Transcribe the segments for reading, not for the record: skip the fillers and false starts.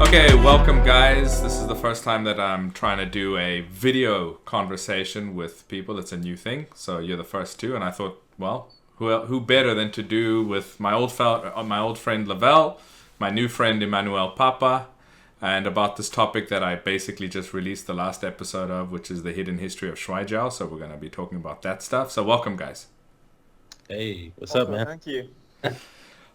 Okay, welcome guys. This is the first time that I'm trying to do a video conversation with people. It's a new thing, so you're the first two. And I thought, well, who better than to do with my old friend Lavell, my new friend Emanuele Papa, and about this topic that I basically just released the last episode of, which is the hidden history of Shuaijiao. So we're going to be talking about that stuff. So welcome, guys. Hey, what's up, man? Thank you.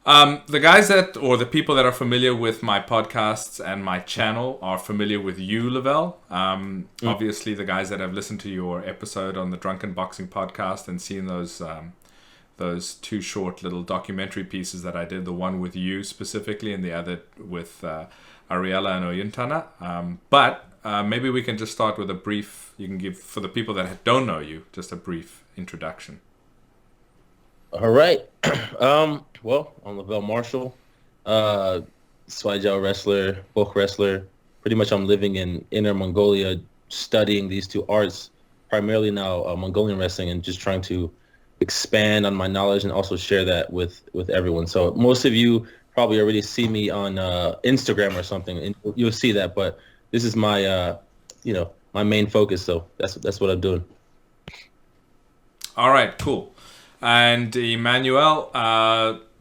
The guys or the people that are familiar with my podcasts and my channel are familiar with you, Lavelle. Obviously, the guys that have listened to your episode on the Drunken Boxing podcast and seen those two short little documentary pieces that I did, the one with you specifically and the other with Ariella and Oyuntana. But maybe we can just start with a brief, you can give, for the people that don't know you, just a brief introduction. All right. Well, I'm Lavell Marshall, Shuaijiao wrestler, Bokh wrestler. Pretty much I'm living in Inner-Mongolia, studying these two arts, primarily now Mongolian wrestling, and just trying to expand on my knowledge and also share that with everyone. So most of you probably already see me on Instagram or something, and you'll see that. But this is my, my main focus. So that's what I'm doing. All right, cool. And Emanuele,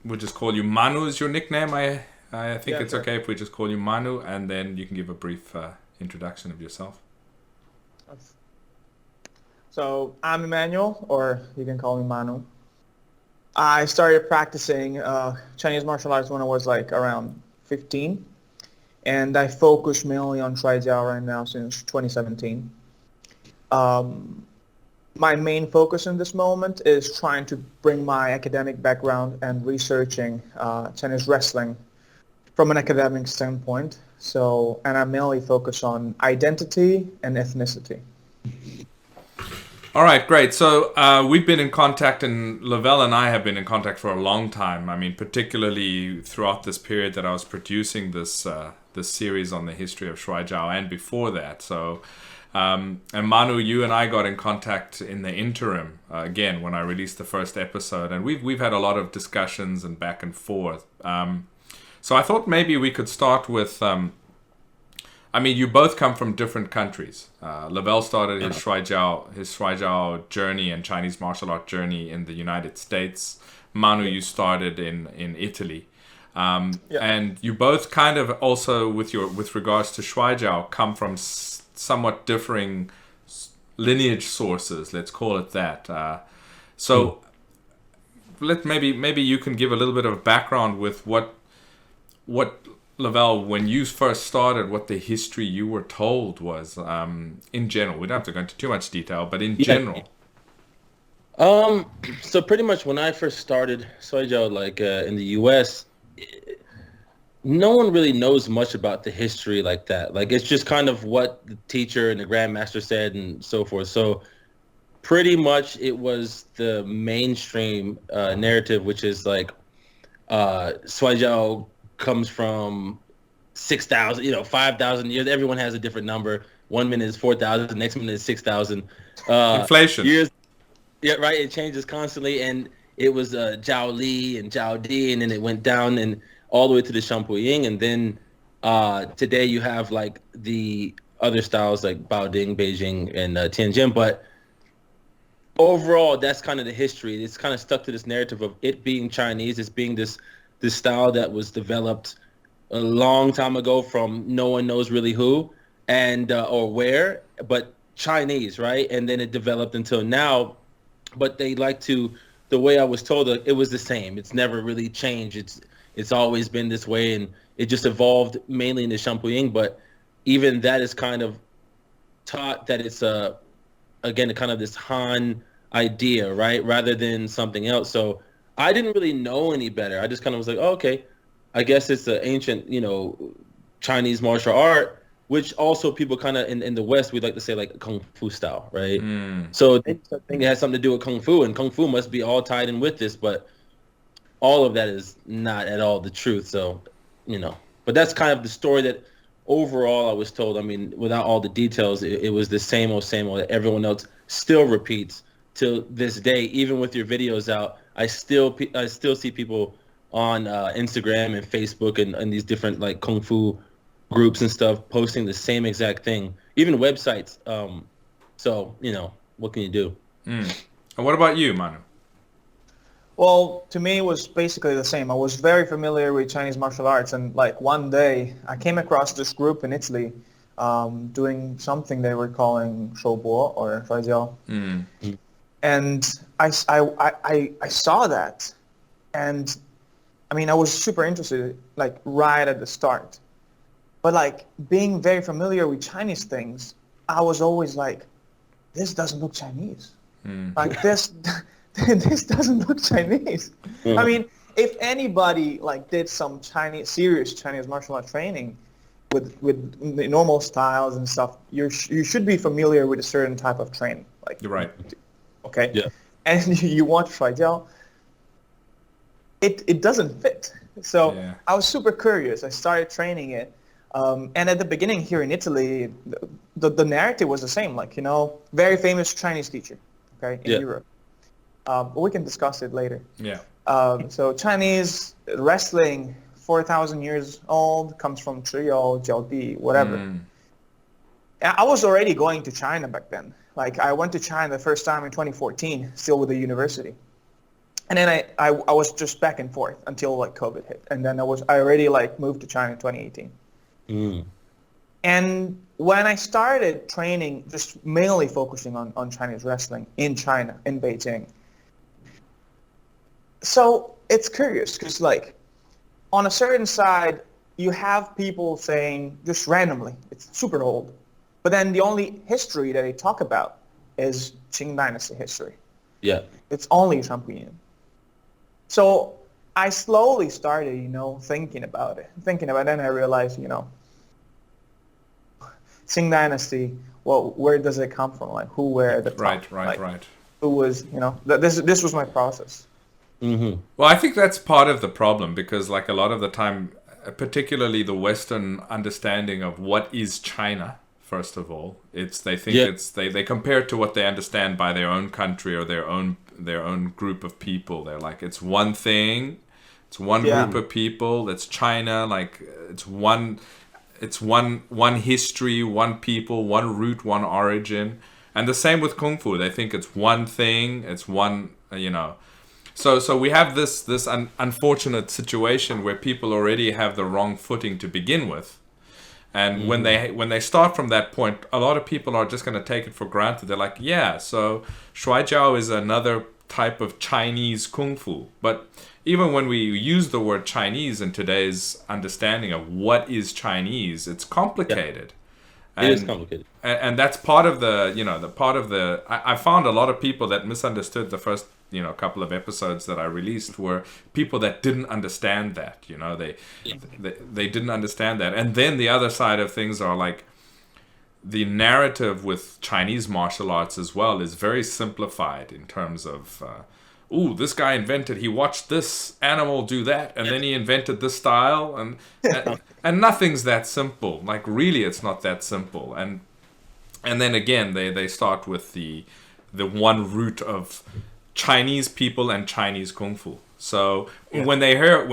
we'll just call you Manu is your nickname. I think it's okay if we just call you Manu, and then you can give a brief introduction of yourself. So I'm Emanuele, or you can call me Manu. I started practicing Chinese martial arts when I was like around 15, and I focus mainly on Shuaijiao right now since 2017. My main focus in this moment is trying to bring my academic background and researching Chinese wrestling from an academic standpoint. So, and I mainly focus on identity and ethnicity. All right, great. So we've been in contact, and Lavelle and I have been in contact for a long time. I mean, particularly throughout this period that I was producing this series on the history of Shuaijiao, and before that. So. And Manu, you and I got in contact in the interim, again, when I released the first episode, and we've had a lot of discussions and back and forth. So I thought maybe we could start with, you both come from different countries. Lavelle started his Shuaijiao journey and Chinese martial art journey in the United States. Manu, you started in Italy. And you both kind of also, with regards to Shuaijiao, come from somewhat differing lineage sources, let's call it that. So maybe you can give a little bit of background with what Lavelle, when you first started, what the history you were told was in general. We don't have to go into too much detail, but in general. So pretty much when I first started Shuaijiao, in the U.S., no one really knows much about the history like that. Like, it's just kind of what the teacher and the grandmaster said and so forth. So pretty much it was the mainstream narrative, which is like Shuaijiao comes from 6,000, 5,000 years. Everyone has a different number. 1 minute is 4,000. The next minute is 6,000. Inflation. Years. Yeah, right. It changes constantly. And it was Jiao Li and Jiao Di, and then it went down and all the way to the Shampuying, and then today you have like the other styles like Baoding, Beijing, and Tianjin. But overall, that's kind of the history. It's kind of stuck to this narrative of it being Chinese. It's being this style that was developed a long time ago from no one knows really who and or where, but Chinese, right? And then it developed until now. But they like to, the way I was told, it was the same. It's never really changed. It's always been this way, and it just evolved mainly in the Shampuying. But even that is kind of taught that it's again kind of this Han idea, right, rather than something else. So I didn't really know any better. I just kind of was like, oh, okay, I guess it's an ancient, Chinese martial art, which also people kind of in the West, we'd like to say like Kung Fu style, right? So they think it has something to do with Kung Fu, and Kung Fu must be all tied in with this, but all of that is not at all the truth. So, but that's kind of the story that overall I was told. I mean, without all the details, it was the same old that everyone else still repeats till this day. Even with your videos out, I still see people on Instagram and Facebook and these different like Kung Fu groups and stuff posting the same exact thing, even websites. So, what can you do? And what about you, Manu? Well, to me, it was basically the same. I was very familiar with Chinese martial arts, and like one day I came across this group in Italy doing something they were calling Shoubo or Shuaijiao. And I saw that, and I mean, I was super interested, like right at the start. But like being very familiar with Chinese things, I was always like, this doesn't look Chinese. Like this doesn't look Chinese. I mean, if anybody like did some serious Chinese martial art training with the normal styles and stuff, you should be familiar with a certain type of training. Like, You're right. Okay. Yeah. And you watch Shuaijiao, it doesn't fit. So I was super curious. I started training it. And at the beginning here in Italy, the narrative was the same. Like, very famous Chinese teacher, okay, in Europe. But we can discuss it later. Yeah. So Chinese wrestling, 4,000 years old, comes from Zhiyou, Jiao whatever. And I was already going to China back then. Like, I went to China the first time in 2014, still with the university. And then I was just back and forth until like COVID hit. And then I already like moved to China in 2018. And when I started training, just mainly focusing on Chinese wrestling in China, in Beijing. So it's curious because like on a certain side, you have people saying just randomly, it's super old. But then the only history that they talk about is Qing Dynasty history. Yeah. It's only Champollion. So I slowly started, thinking about it. Then I realized, Qing Dynasty, well, where does it come from? Like, who were at the top? Right. Who was, this was my process. Well, I think that's part of the problem because, like, a lot of the time, particularly the Western understanding of what is China, first of all, they compare it to what they understand by their own country or their own group of people. They're like, it's one thing, it's one group of people. That's China. Like, it's one history, one people, one root, one origin. And the same with Kung Fu. They think it's one thing, it's one, So we have this unfortunate situation where people already have the wrong footing to begin with. And when they start from that point, a lot of people are just going to take it for granted. They're like, so Shuaijiao is another type of Chinese Kung Fu. But even when we use the word Chinese in today's understanding of what is Chinese, it's complicated. Yeah. It is complicated. And that's part of I found a lot of people that misunderstood the first, couple of episodes that I released were people that didn't understand that, they didn't understand that. And then the other side of things are like the narrative with Chinese martial arts as well is very simplified in terms of, this guy he watched this animal do that, and then he invented this style, and nothing's that simple. Like, really, it's not that simple. And then again, they start with the one root of Chinese people and Chinese Kung Fu. So when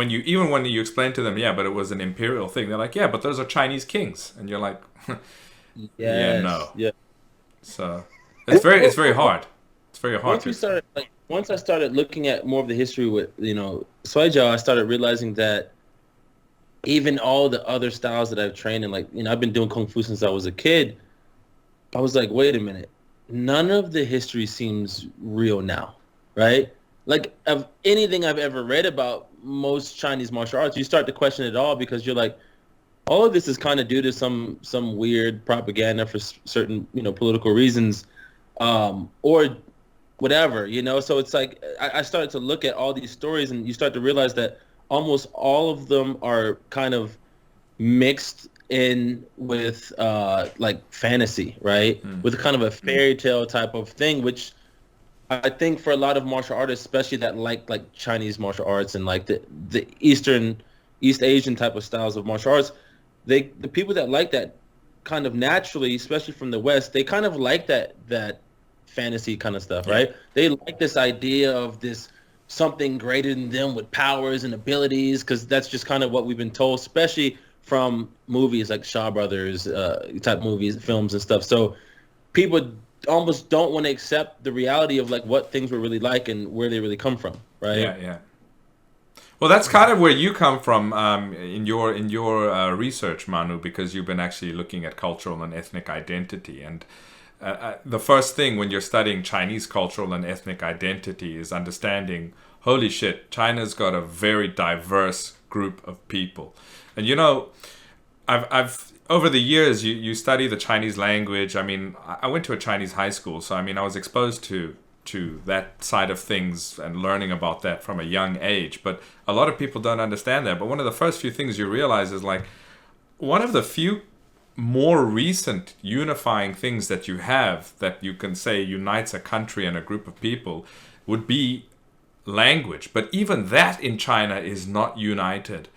you explain to them, but it was an imperial thing, they're like, but those are Chinese kings, and you're like, So it's very hard. It's very hard. Once I started looking at more of the history with Shuaijiao, I started realizing that even all the other styles that I've trained in, like I've been doing Kung Fu since I was a kid. I was like, wait a minute, none of the history seems real now, right? Like, of anything I've ever read about most Chinese martial arts, you start to question it all because you're like, all of this is kind of due to some weird propaganda for certain political reasons, or whatever, So it's like I started to look at all these stories, and you start to realize that almost all of them are kind of mixed in with like fantasy, right? With kind of a fairy tale type of thing, which I think for a lot of martial artists, especially that like Chinese martial arts and like the East Asian type of styles of martial arts, the people that like that kind of naturally, especially from the West, they kind of like that fantasy kind of stuff, right? They like this idea of this something greater than them with powers and abilities, because that's just kind of what we've been told, especially from movies like Shaw Brothers type movies, films and stuff. So people almost don't want to accept the reality of like what things were really like and where they really come from, right? Yeah. Well, that's kind of where you come from in your research, Manu, because you've been actually looking at cultural and ethnic identity. And the first thing when you're studying Chinese cultural and ethnic identity is understanding, holy shit, China's got a very diverse group of people. And you know, I've over the years, you study the Chinese language. I mean, I went to a Chinese high school, so I mean, I was exposed to that side of things and learning about that from a young age. But a lot of people don't understand that. But one of the first few things you realize is like one of the few more recent unifying things that you have that you can say unites a country and a group of people would be language. But even that in China is not united.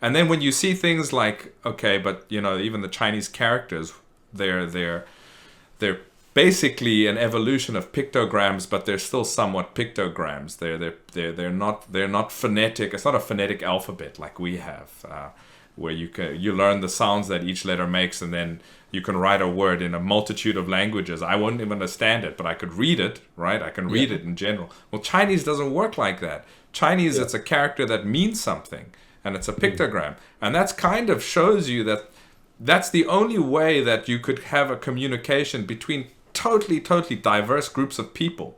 And then when you see things like, okay, but you know, even the Chinese characters, they're basically an evolution of pictograms, but they're still somewhat pictograms. They're not phonetic. It's not a phonetic alphabet like we have, where you learn the sounds that each letter makes, and then you can write a word in a multitude of languages. I wouldn't even understand it, but I could read it, right? I can read it in general. Well, Chinese doesn't work like that. Chinese, it's a character that means something, and it's a pictogram, and that's kind of shows you that that's the only way that you could have a communication between totally diverse groups of people,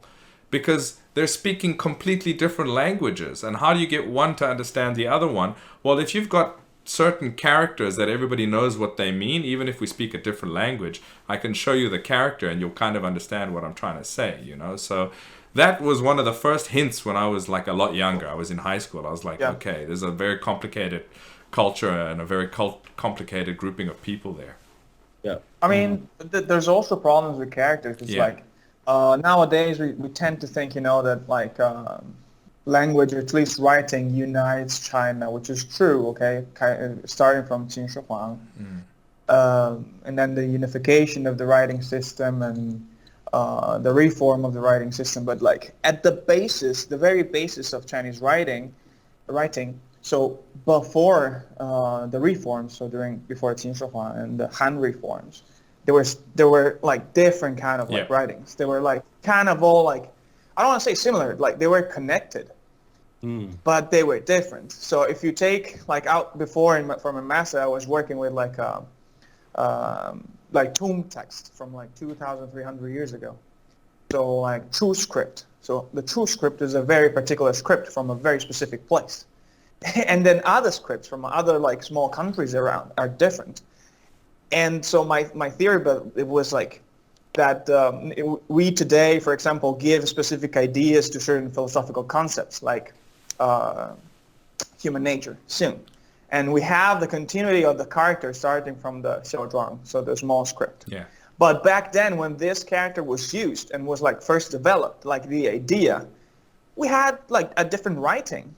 because they're speaking completely different languages. And how do you get one to understand the other one? Well, if you've got certain characters that everybody knows what they mean, even if we speak a different language, I can show you the character and you'll kind of understand what I'm trying to say, you know? So that was one of the first hints when I was like a lot younger. I was in high school. I was like, okay, there's a very complicated culture and a very complicated grouping of people there. Yeah. I mean, there's also problems with characters. It's like nowadays we tend to think, you know, that like language, or at least writing, unites China, which is true. Okay, starting from Qing Shi Huang, and then the unification of the writing system and the reform of the writing system. But like at the basis, the very basis of Chinese writing. So before the reforms, so before Qin Shi Huang and the Han reforms, there were like different kind of like writings. They were like kind of all like, I don't want to say similar, like they were connected, but they were different. So if you take like out before from a master, I was working with like tomb text from like 2,300 years ago. So like true script. So the true script is a very particular script from a very specific place. And then other scripts from other like small countries around are different. And so my theory, but it was like that we today, for example, give specific ideas to certain philosophical concepts like human nature, Xing. And we have the continuity of the character starting from the Xiaozhuang, so the small script. Yeah. But back then when this character was used and was like first developed, like the idea, we had like a different writing.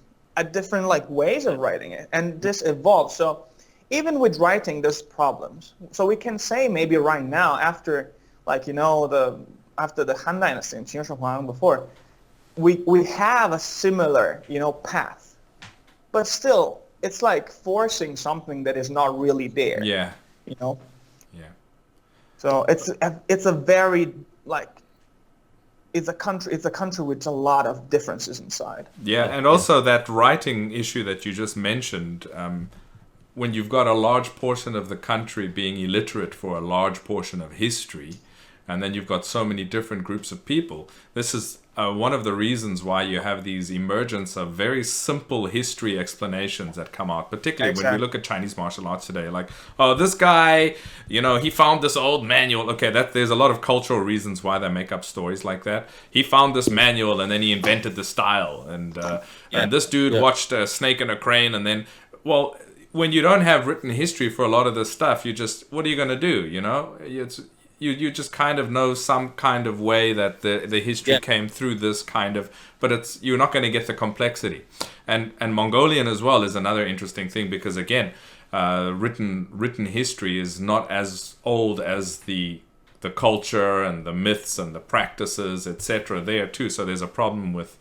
Different like ways of writing it, and this evolved. So even with writing, there's problems. So we can say maybe right now, after like after the Han Dynasty and Qing Shi Huang before, we have a similar path, but still it's like forcing something that is not really there. Yeah. Yeah. So it's a very like. It's a country with a lot of differences inside. Yeah, and also that writing issue that you just mentioned, when you've got a large portion of the country being illiterate for a large portion of history, and then you've got so many different groups of people, this is one of the reasons why you have these emergence of very simple history explanations that come out, particularly when we look at Chinese martial arts today. Like, oh, this guy, he found this old manual. Okay, there's a lot of cultural reasons why they make up stories like that. He found this manual and then he invented the style. And this dude watched a snake and a crane, and then, well, when you don't have written history for a lot of this stuff, what are you going to do, You just kind of know some kind of way that the history came through this kind of, but you're not going to get the complexity. And Mongolian as well is another interesting thing, because again, written history is not as old as the culture and the myths and the practices, etc. there too. So there's a problem with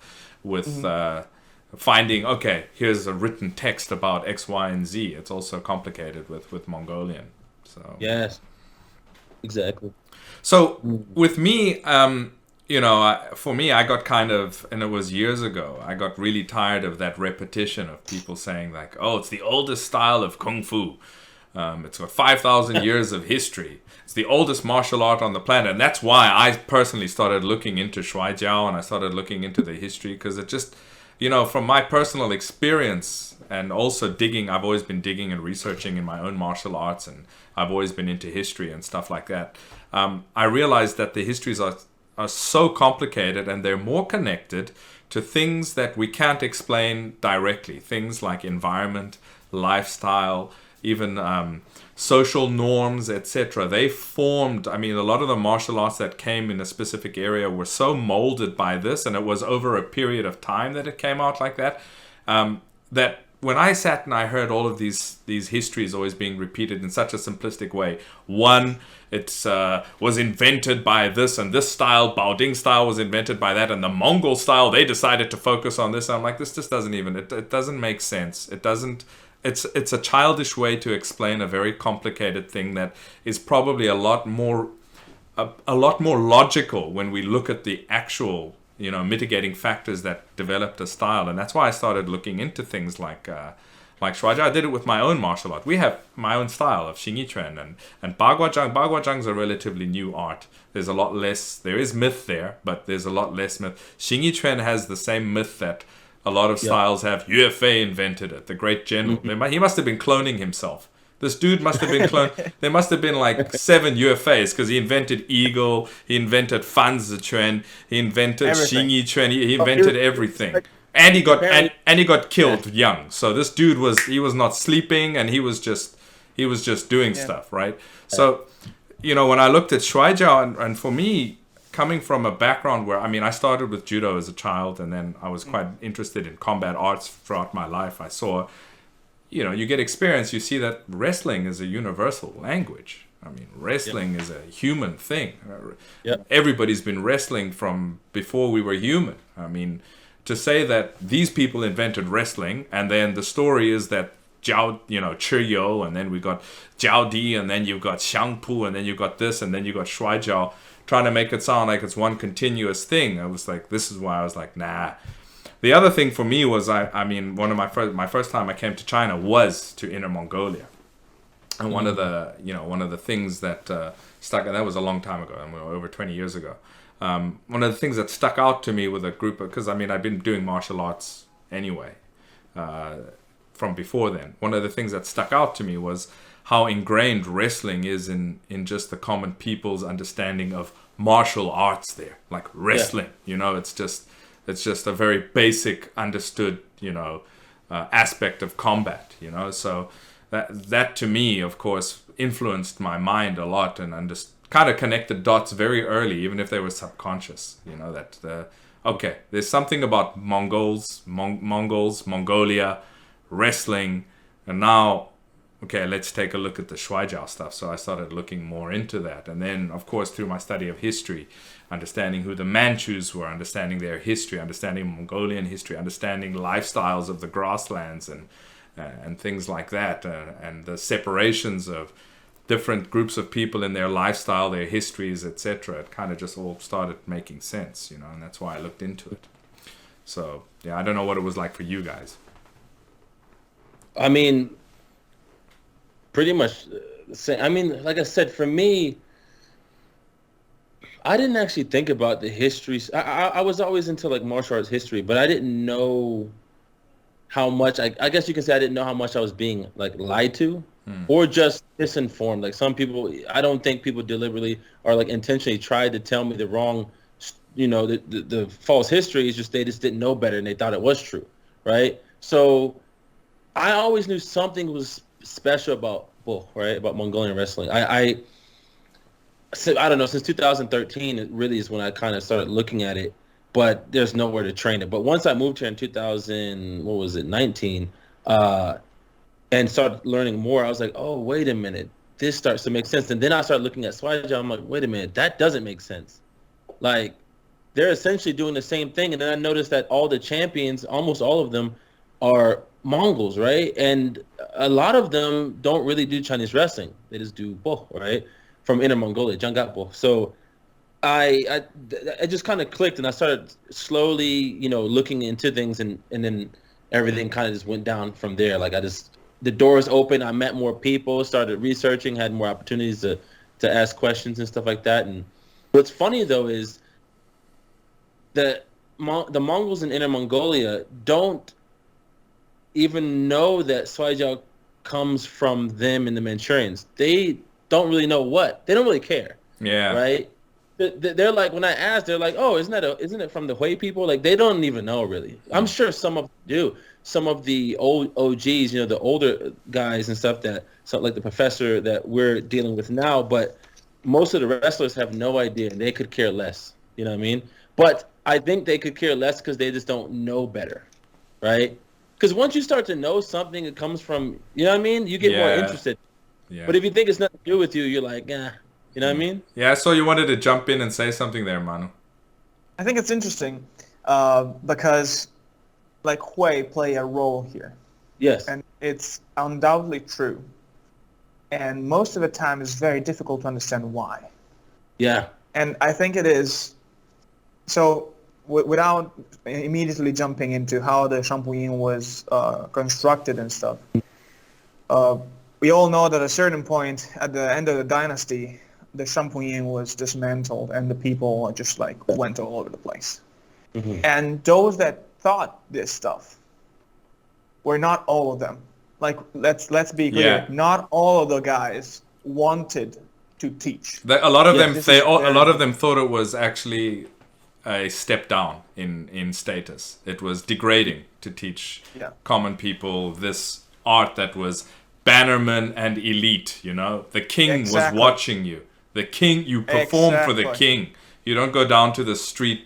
finding, okay, here's a written text about X, Y, and Z. It's also complicated with Mongolian. So Yes, exactly. So with me, for me, I got kind of, and it was years ago, I got really tired of that repetition of people saying like, oh, it's the oldest style of Kung Fu. It's got 5,000 years of history. It's the oldest martial art on the planet. And that's why I personally started looking into Shuaijiao and I started looking into the history, because it just, from my personal experience and also digging, I've always been digging and researching in my own martial arts, and I've always been into history and stuff like that. I realized that the histories are so complicated and they're more connected to things that we can't explain directly. Things like environment, lifestyle, even social norms, etc. They formed, a lot of the martial arts that came in a specific area were so molded by this, and it was over a period of time that it came out like that, that when I sat and I heard all of these histories always being repeated in such a simplistic way, one, it was invented by this, and this style, Baoding style, was invented by that, and the Mongol style, they decided to focus on this. I'm like, this just doesn't even, it doesn't make sense. It doesn't, it's a childish way to explain a very complicated thing that is probably a lot more logical when we look at the actual mitigating factors that developed a style. And that's why I started looking into things like Shuaijiao. I did it with my own martial art. We have my own style of Xingyiquan and Baguazhang. Baguazhang's a relatively new art. There's a lot less, there is myth there, but there's a lot less myth. Xingyiquan has the same myth that a lot of styles have. Yue Fei invented it, the great general. He must have been cloning himself. This dude must have been cloned. There must have been like 7 UFAs, because he invented Eagle, he invented Fan Zichuan, he invented Xingyiquan, he invented everything. And he got killed young. So this dude was not sleeping, and he was just doing stuff, right? So, when I looked at Shuaijiao, and for me, coming from a background where, I started with judo as a child, and then I was quite interested in combat arts throughout my life. I saw, you get experience, you see that wrestling is a universal language. Wrestling is a human thing. Everybody's been wrestling from before we were human. To say that these people invented wrestling, and then the story is that Chiyo, and then we got Jiao Di, and then you've got Xiangpu, and then you got this, and then you got Shuaijiao, trying to make it sound like it's one continuous thing. I was like, this is why I was like, nah. The other thing for me was, one of my first time I came to China was to Inner-Mongolia, and one of the things that stuck, and that was a long time ago, over 20 years ago. One of the things that stuck out to me with a group of, because I've been doing martial arts anyway from before then. One of the things that stuck out to me was how ingrained wrestling is in just the common people's understanding of martial arts there, like wrestling. It's just a very basic understood aspect of combat. So that to me, of course, influenced my mind a lot, and kind of connected dots very early, even if they were subconscious. There's something about Mongols, Mongolia, wrestling, and now, let's take a look at the Shuaijiao stuff. So I started looking more into that, and then, of course, through my study of history, understanding who the Manchus were, understanding their history, understanding Mongolian history, understanding lifestyles of the grasslands and things like that, and the separations of different groups of people in their lifestyle, their histories, etc. It kind of just all started making sense, and that's why I looked into it. So, I don't know what it was like for you guys. Pretty much the same. Like I said, for me, I didn't actually think about the histories. I was always into like martial arts history, but I didn't know how much, I guess you can say I didn't know how much I was being like lied to or just misinformed. Like some people, I don't think people deliberately or like intentionally tried to tell me the wrong, the false history. It's just they just didn't know better and they thought it was true, right? So I always knew something was special about Bokh, right? About Mongolian wrestling. I don't know, since 2013, it really is when I kind of started looking at it, but there's nowhere to train it. But once I moved here in 2019, and started learning more, I was like, oh, wait a minute, this starts to make sense. And then I started looking at Shuaijiao. I'm like, wait a minute, that doesn't make sense. Like, they're essentially doing the same thing. And then I noticed that all the champions, almost all of them, are Mongols, right? And a lot of them don't really do Chinese wrestling. They just do Bokh, right? From Inner-Mongolia, Jangat Bokh. So I just kind of clicked, and I started slowly, looking into things, and then everything kind of just went down from there. Like the doors opened, I met more people, started researching, had more opportunities to ask questions and stuff like that. And what's funny though is that the Mongols in Inner Mongolia don't even know that Shuaijiao comes from them and the Manchurians. They don't really know what. They don't really care. Yeah. Right? They're like, when I ask, they're like, oh, isn't it from the Hui people? Like, they don't even know, really. I'm sure some of them do. Some of the old OGs, the older guys and stuff like the professor that we're dealing with now, but most of the wrestlers have no idea, and they could care less. You know what I mean? But I think they could care less because they just don't know better, right? Because once you start to know something, it comes from, you know what I mean? You get more interested. Yeah. But if you think it's nothing to do with you, you're like, you know what I mean? Yeah, so you wanted to jump in and say something there, Manu. I think it's interesting because like Hui play a role here. Yes. And it's undoubtedly true. And most of the time it's very difficult to understand why. Yeah. And I think it is, so without immediately jumping into how the Shampooyin was constructed and stuff, we all know that at a certain point at the end of the dynasty, the Shampooyin was dismantled and the people just like went all over the place. Mm-hmm. And those that thought this stuff were not all of them. Like, let's be clear. Yeah. Not all of the guys wanted to teach. A lot of them thought it was actually a step down in status. It was degrading to teach common people this art that was bannerman and elite. The king was watching you. The king, you perform for the king. You don't go down to the street,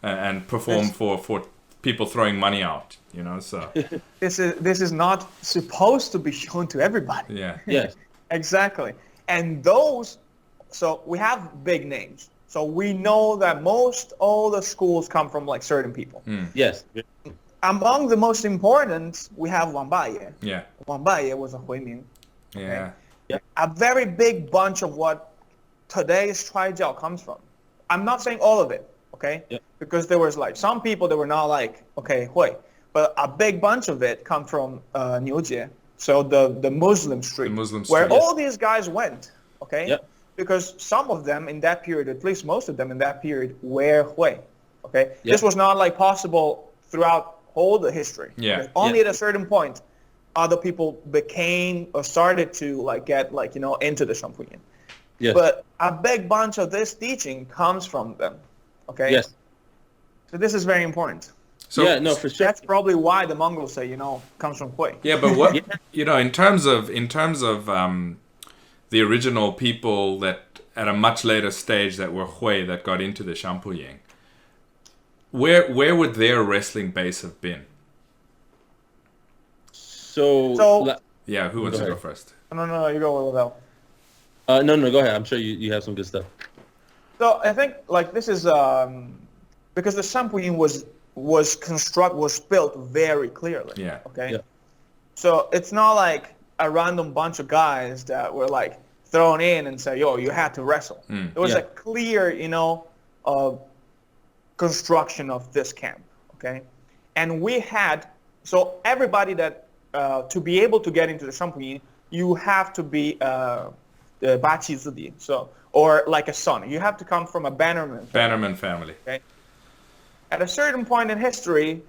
and perform for people throwing money out. So this is not supposed to be shown to everybody. Yeah. Yes. Exactly. And so we have big names. So we know that all the schools come from like certain people. Yes. Among the most important, we have Wang Baye. Yeah. Wang Baye was a Huiming. Yeah. Okay? A very big bunch of what today's Shuaijiao comes from. I'm not saying all of it, okay? Yeah. Because there was like some people that were not like, okay, Hui. But a big bunch of it come from Niujie, so the Muslim street, where all these guys went, okay? Yep. Because some of them in that period, at least most of them in that period, were Hui, okay? Yep. This was not like possible throughout all the history. Yeah. Only at a certain point, other people became or started to like get like, into the Shampooyin. Yes. But a big bunch of this teaching comes from them, okay? Yes. So this is very important. So, for sure. That's probably why the Mongols say, comes from Hui. Yeah, but what in terms of the original people that at a much later stage that were Hui that got into the Shampooyin, where would their wrestling base have been? So yeah, who wants to go first? No, you go with Lavelle. No, go ahead. I'm sure you have some good stuff. So I think like this is because the Shampooyin was built very clearly. Yeah. Okay. Yeah. So it's not like a random bunch of guys that were like thrown in and say, "Yo, you had to wrestle." There was a clear, construction of this camp. Okay. And we had everybody that to be able to get into the Shampooyin, you have to be the Bachi Zidi, or like a son. You have to come from a bannerman family. Okay. At a certain point in history,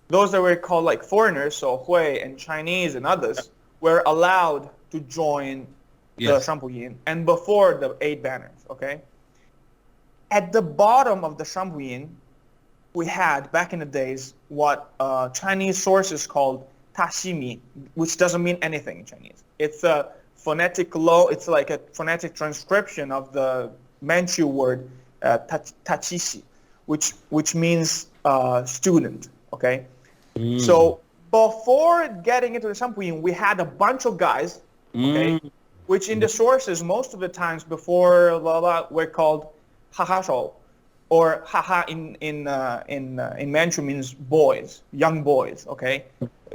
those that were called like foreigners, so Hui and Chinese and others, were allowed to join the Shampooyin, and before the 8 banners, okay? At the bottom of the Shampooyin, we had, back in the days, what Chinese sources called Tashimi, which doesn't mean anything in Chinese. It's a it's like a phonetic transcription of the Manchu word Tachishi, which means student, okay? So before getting into the Shampooyin, we had a bunch of guys, okay, which in the sources most of the times before were called Hahashou, or haha in Manchu means boys, young boys. Okay,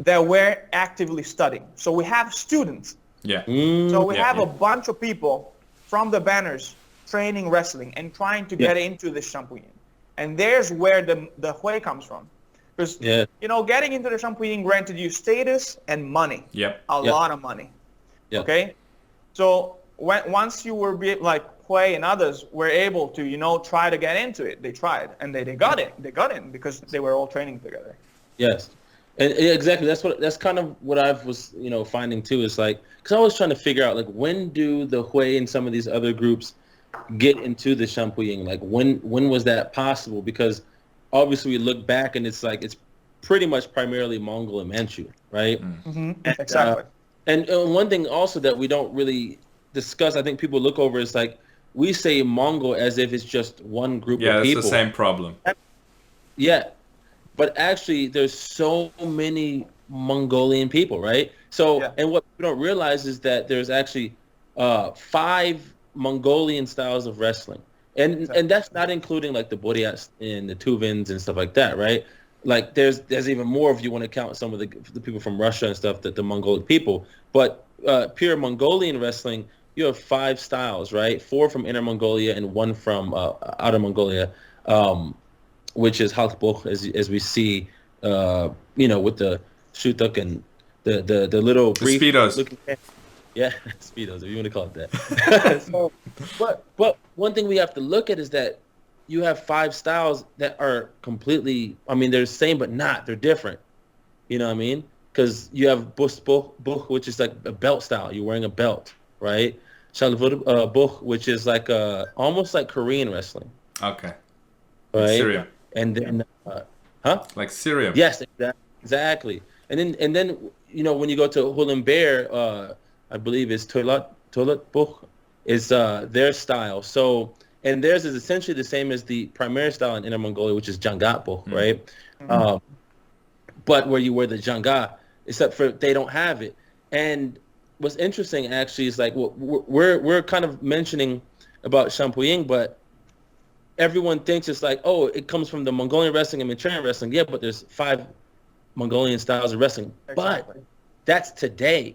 that were actively studying. So we have students. Yeah. So we have yeah. a bunch of people from the banners training wrestling and trying to get into the Shampooing. And there's where the Hui comes from. Because, getting into the Shampooing granted you status and money. Yep. A lot of money. Yep. Okay? So once you were like Hui and others were able to, try to get into it, they tried. And they got it. They got in because they were all training together. Yes. And exactly, that's kind of what I was, finding too, is like, because I was trying to figure out, like, when do the Hui and some of these other groups get into the Shampooing? Like, when was that possible? Because obviously we look back and it's like, it's pretty much primarily Mongol and Manchu, right? Mm-hmm. And, Exactly. And one thing also that we don't really discuss, I think people look over, is like, we say Mongol as if it's just one group of people. Yeah, it's the same problem. Yeah. But actually, there's so many Mongolian people, right? So, and what people don't realize is that there's actually 5 Mongolian styles of wrestling. And that's not including like the Buryats and the Tuvans and stuff like that, right? Like there's even more if you want to count some of the people from Russia and stuff, the Mongolian people. But pure Mongolian wrestling, you have 5 styles, right? 4 from Inner-Mongolia and 1 from Outer Mongolia. Which is Halkbokh, as we see, with the shutuk and the little brief Speedos. Yeah, Speedos, if you want to call it that. So, but one thing we have to look at is that you have 5 styles that are completely, they're the same, but not. They're different. You know what I mean? Because you have Bokh, which is like a belt style. You're wearing a belt, right? Bokh, which is like almost like Korean wrestling. Okay. Right? Syria. And then, like Syria. Yes, exactly. And then when you go to Hulan Bear, I believe it's Toilet Bokh is their style. So, and theirs is essentially the same as the primary style in Inner Mongolia, which is Jangat Bokh, right? Mm-hmm. But where you wear the Janga, except for they don't have it. And what's interesting actually is like we're kind of mentioning about Shampooing, but everyone thinks it's like, oh, it comes from the Mongolian wrestling and Manchurian wrestling. Yeah, but there's 5 Mongolian styles of wrestling. Exactly. But that's today.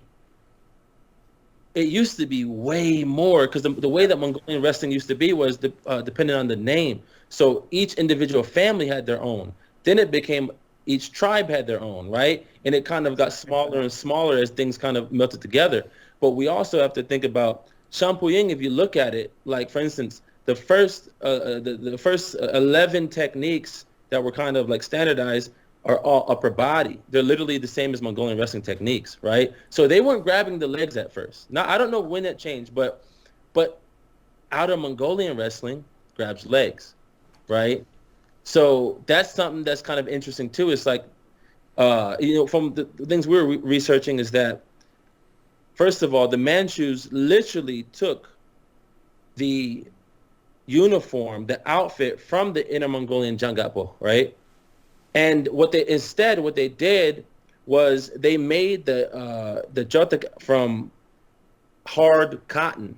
It used to be way more because the way that Mongolian wrestling used to be was dependent on the name. So each individual family had their own. Then it became each tribe had their own, right? And it kind of got smaller and smaller as things kind of melted together. But we also have to think about Shampooing. If you look at it, like for instance, the first 11 techniques that were kind of like standardized are all upper body. They're literally the same as Mongolian wrestling techniques, right? So they weren't grabbing the legs at first. Now I don't know when that changed, but Outer Mongolian wrestling grabs legs, right? So that's something that's kind of interesting too. It's like, from the things we were researching is that, first of all, the Manchus literally took the uniform, the outfit from the Inner Mongolian Jangat Bokh, right? And what they did was they made the jotek from hard cotton,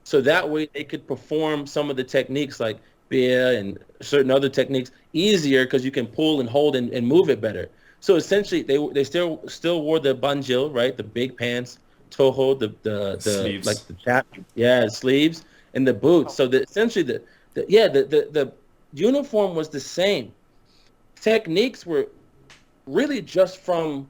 so that way they could perform some of the techniques like beer and certain other techniques easier because you can pull and hold and move it better. So essentially, they still wore the banjil, right? The big pants, toho, the sleeves, like the cap, the sleeves. And the boots. So essentially the uniform was the same. Techniques were really just from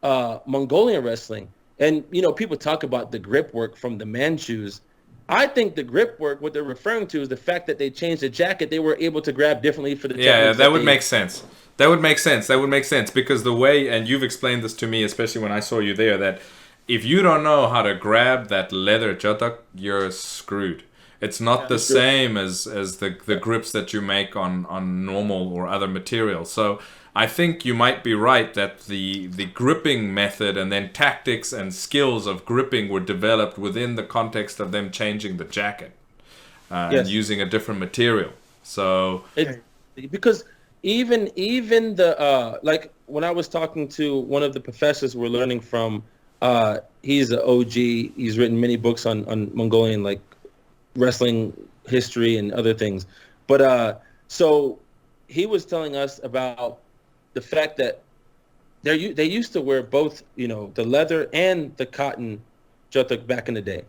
Mongolian wrestling. And people talk about the grip work from the Manchus. I think the grip work, what they're referring to, is the fact that they changed the jacket. They were able to grab differently for the techniques. Yeah, that would make sense. That would make sense because the way, and you've explained this to me, especially when I saw you there, that if you don't know how to grab that leather jotek, you're screwed. It's not the same as the grips that you make on normal or other materials. So I think you might be right that the gripping method and then tactics and skills of gripping were developed within the context of them changing the jacket and using a different material. So because even the like when I was talking to one of the professors we're learning from, he's an OG. He's written many books on Mongolian like wrestling history and other things, but So he was telling us about the fact that they used to wear both, the leather and the cotton jotuk back in the day.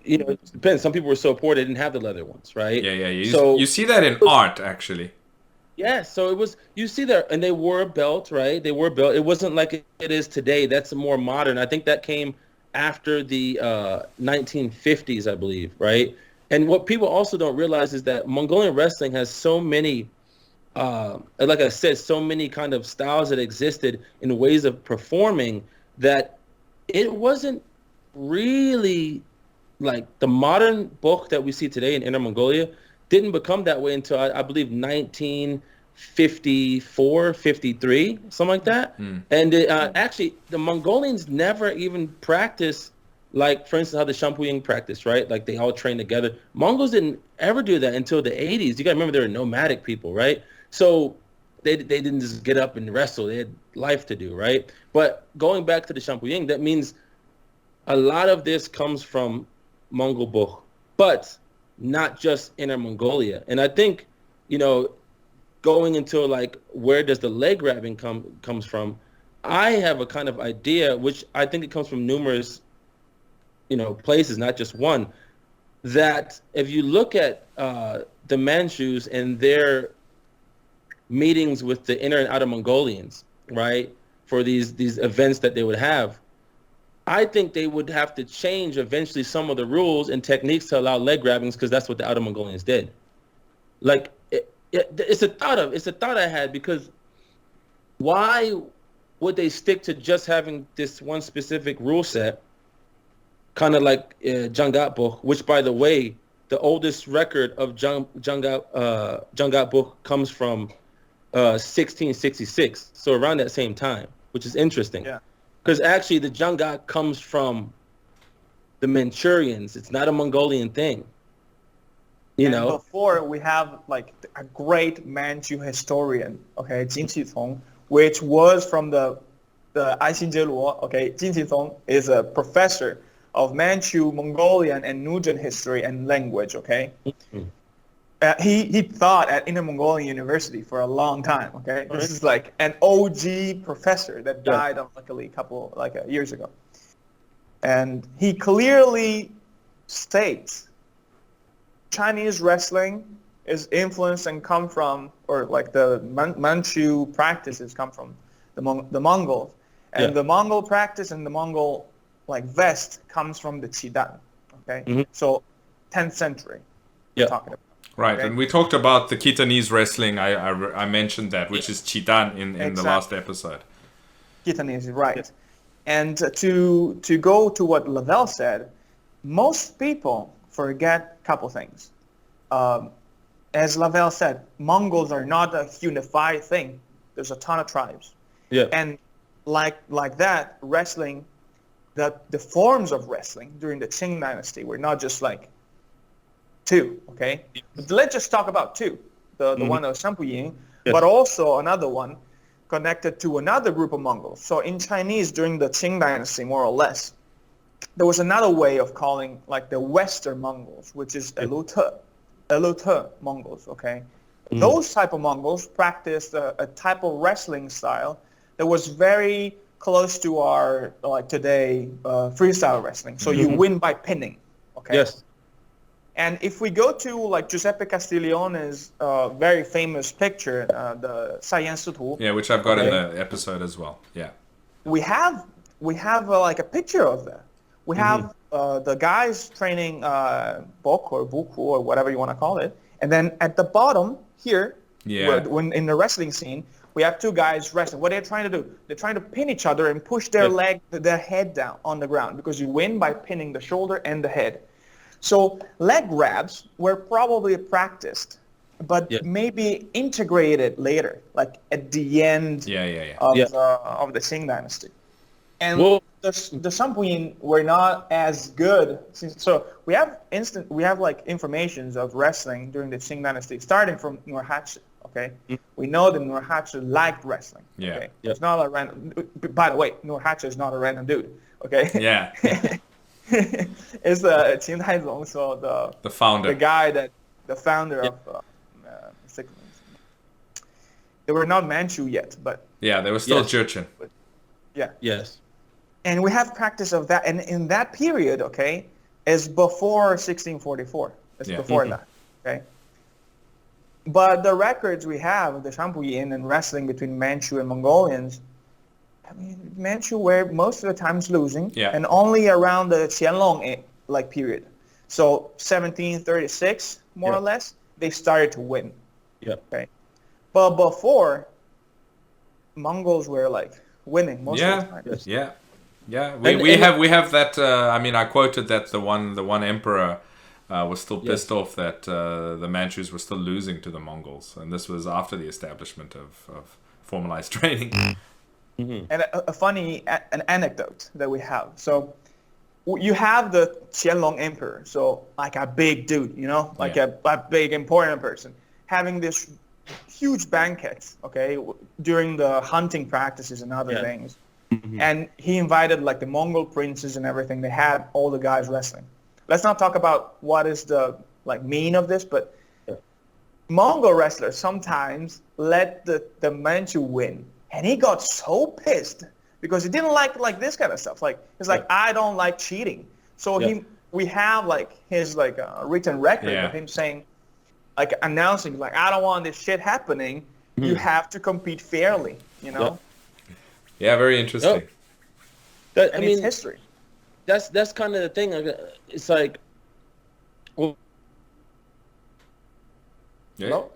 It depends. Some people were so poor they didn't have the leather ones, right? Yeah. So You see that in art, actually. yeah, so it was, you see there, and they wore a belt, right? They wore a belt. It wasn't like it is today. That's more modern. I think that came after the 1950s, I believe, right? And what people also don't realize is that Mongolian wrestling has so many, like I said, so many kind of styles that existed in ways of performing that it wasn't really like the modern Bokh that we see today in Inner Mongolia didn't become that way until I believe 1954, 53, something like that. And actually, the Mongolians never even practiced, like, for instance, how the Shampuying practice, right? Like, they all train together. Mongols didn't ever do that until the 80s. You got to remember, they were nomadic people, right? So they didn't just get up and wrestle. They had life to do, right? But going back to the Shampuying, that means a lot of this comes from Mongol Bokh, but not just Inner Mongolia. And I think, going into like where does the leg grabbing comes from, I have a kind of idea, which I think it comes from numerous, places, not just one, that if you look at the Manchus and their meetings with the Inner and Outer Mongolians, right, for these events that they would have, I think they would have to change eventually some of the rules and techniques to allow leg grabbings, because that's what the Outer Mongolians did. Like, it's a thought I had, because why would they stick to just having this one specific rule set, kind of like Jangat Bokh, which, by the way, the oldest record of Jangat Bokh comes from 1666, so around that same time, which is interesting. Yeah. Because actually, the Jangat comes from the Manchurians. It's not a Mongolian thing. Before, we have like a great Manchu historian, okay, Jin Qitong, which was from the Aixinjieluo, okay. Jin Qitong is a professor of Manchu, Mongolian, and Nugent history and language, okay. He taught at Inner-Mongolian University for a long time, okay? This is like an OG professor that died, unluckily, a couple years ago. And he clearly states Chinese wrestling is influenced and come from, or like the Manchu practices come from the Mongols. And the Mongol practice and the Mongol like vest comes from the Qidan, okay? So 10th century, we're talking about. Right, okay? And we talked about the Khitanese wrestling. I mentioned that, which is Chidan in the last episode. Khitanese, right. And to go to what Lavelle said, most people forget a couple things. As Lavelle said, Mongols are not a unified thing. There's a ton of tribes. Yeah. And like that, wrestling, the forms of wrestling during the Qing Dynasty were not just like two, okay? But let's just talk about two. The one of Shampuying, but also another one connected to another group of Mongols. So in Chinese, during the Qing Dynasty, more or less, there was another way of calling like the Western Mongols, which is Elute Mongols, okay? Those type of Mongols practiced a type of wrestling style that was very close to our, like today, freestyle wrestling. So you win by pinning, okay? Yes. And if we go to like Giuseppe Castiglione's very famous picture, the Saiyan Situ, which I've got in the episode as well. Yeah, we have like a picture of that. We have the guys training Bokh or Buku or whatever you want to call it, and then at the bottom here, when in the wrestling scene, we have two guys wrestling. What they're trying to do? They're trying to pin each other and push their their head down on the ground, because you win by pinning the shoulder and the head. So leg grabs were probably practiced, but maybe integrated later, like at the end of the Qing Dynasty. And the Shampuying were not as good. So we have like informations of wrestling during the Qing Dynasty, starting from Nurhaci. Okay, we know that Nurhaci liked wrestling. Okay? It's not a random. By the way, Nurhaci is not a random dude. Okay. Yeah. It's Qin Taizong, so the founder, the founder of They were not Manchu yet, but Yeah, they were still Yes. Jurchen. yeah. Yes. And we have practice of that. And in that period, okay, is before 1644. It's Yeah. before that, okay? But the records we have of the Shampuyin and wrestling between Manchu and Mongolians, I mean, Manchu were most of the times losing, Yeah. and only around the Qianlong like period. So 1736, more Yeah. or less, they started to win. Yep. Okay, but before, Mongols were like winning most of the time. Yes. Yeah. Yeah, And- we and- have that. I mean, I quoted that the one emperor was still Yes. pissed off that the Manchus were still losing to the Mongols, and this was after the establishment of formalized training. And a funny an anecdote that we have. So you have the Qianlong emperor, so like a big dude, you know, like Yeah. a big important person, having this huge banquet, okay, during the hunting practices and other Yeah. things. And he invited like the Mongol princes and everything. They had all the guys wrestling. Let's not talk about what is the like mean of this, but Mongol wrestlers sometimes let the Manchu win, and he got so pissed because he didn't like this kind of stuff. Like he's like, I don't like cheating. So we have like his like written record Yeah. of him saying, like announcing like, I don't want this shit happening. You have to compete fairly, you know. Yeah, very interesting. That, I And mean, it's history. that's kind of the thing. Like, it's like, well, Yeah. Hello?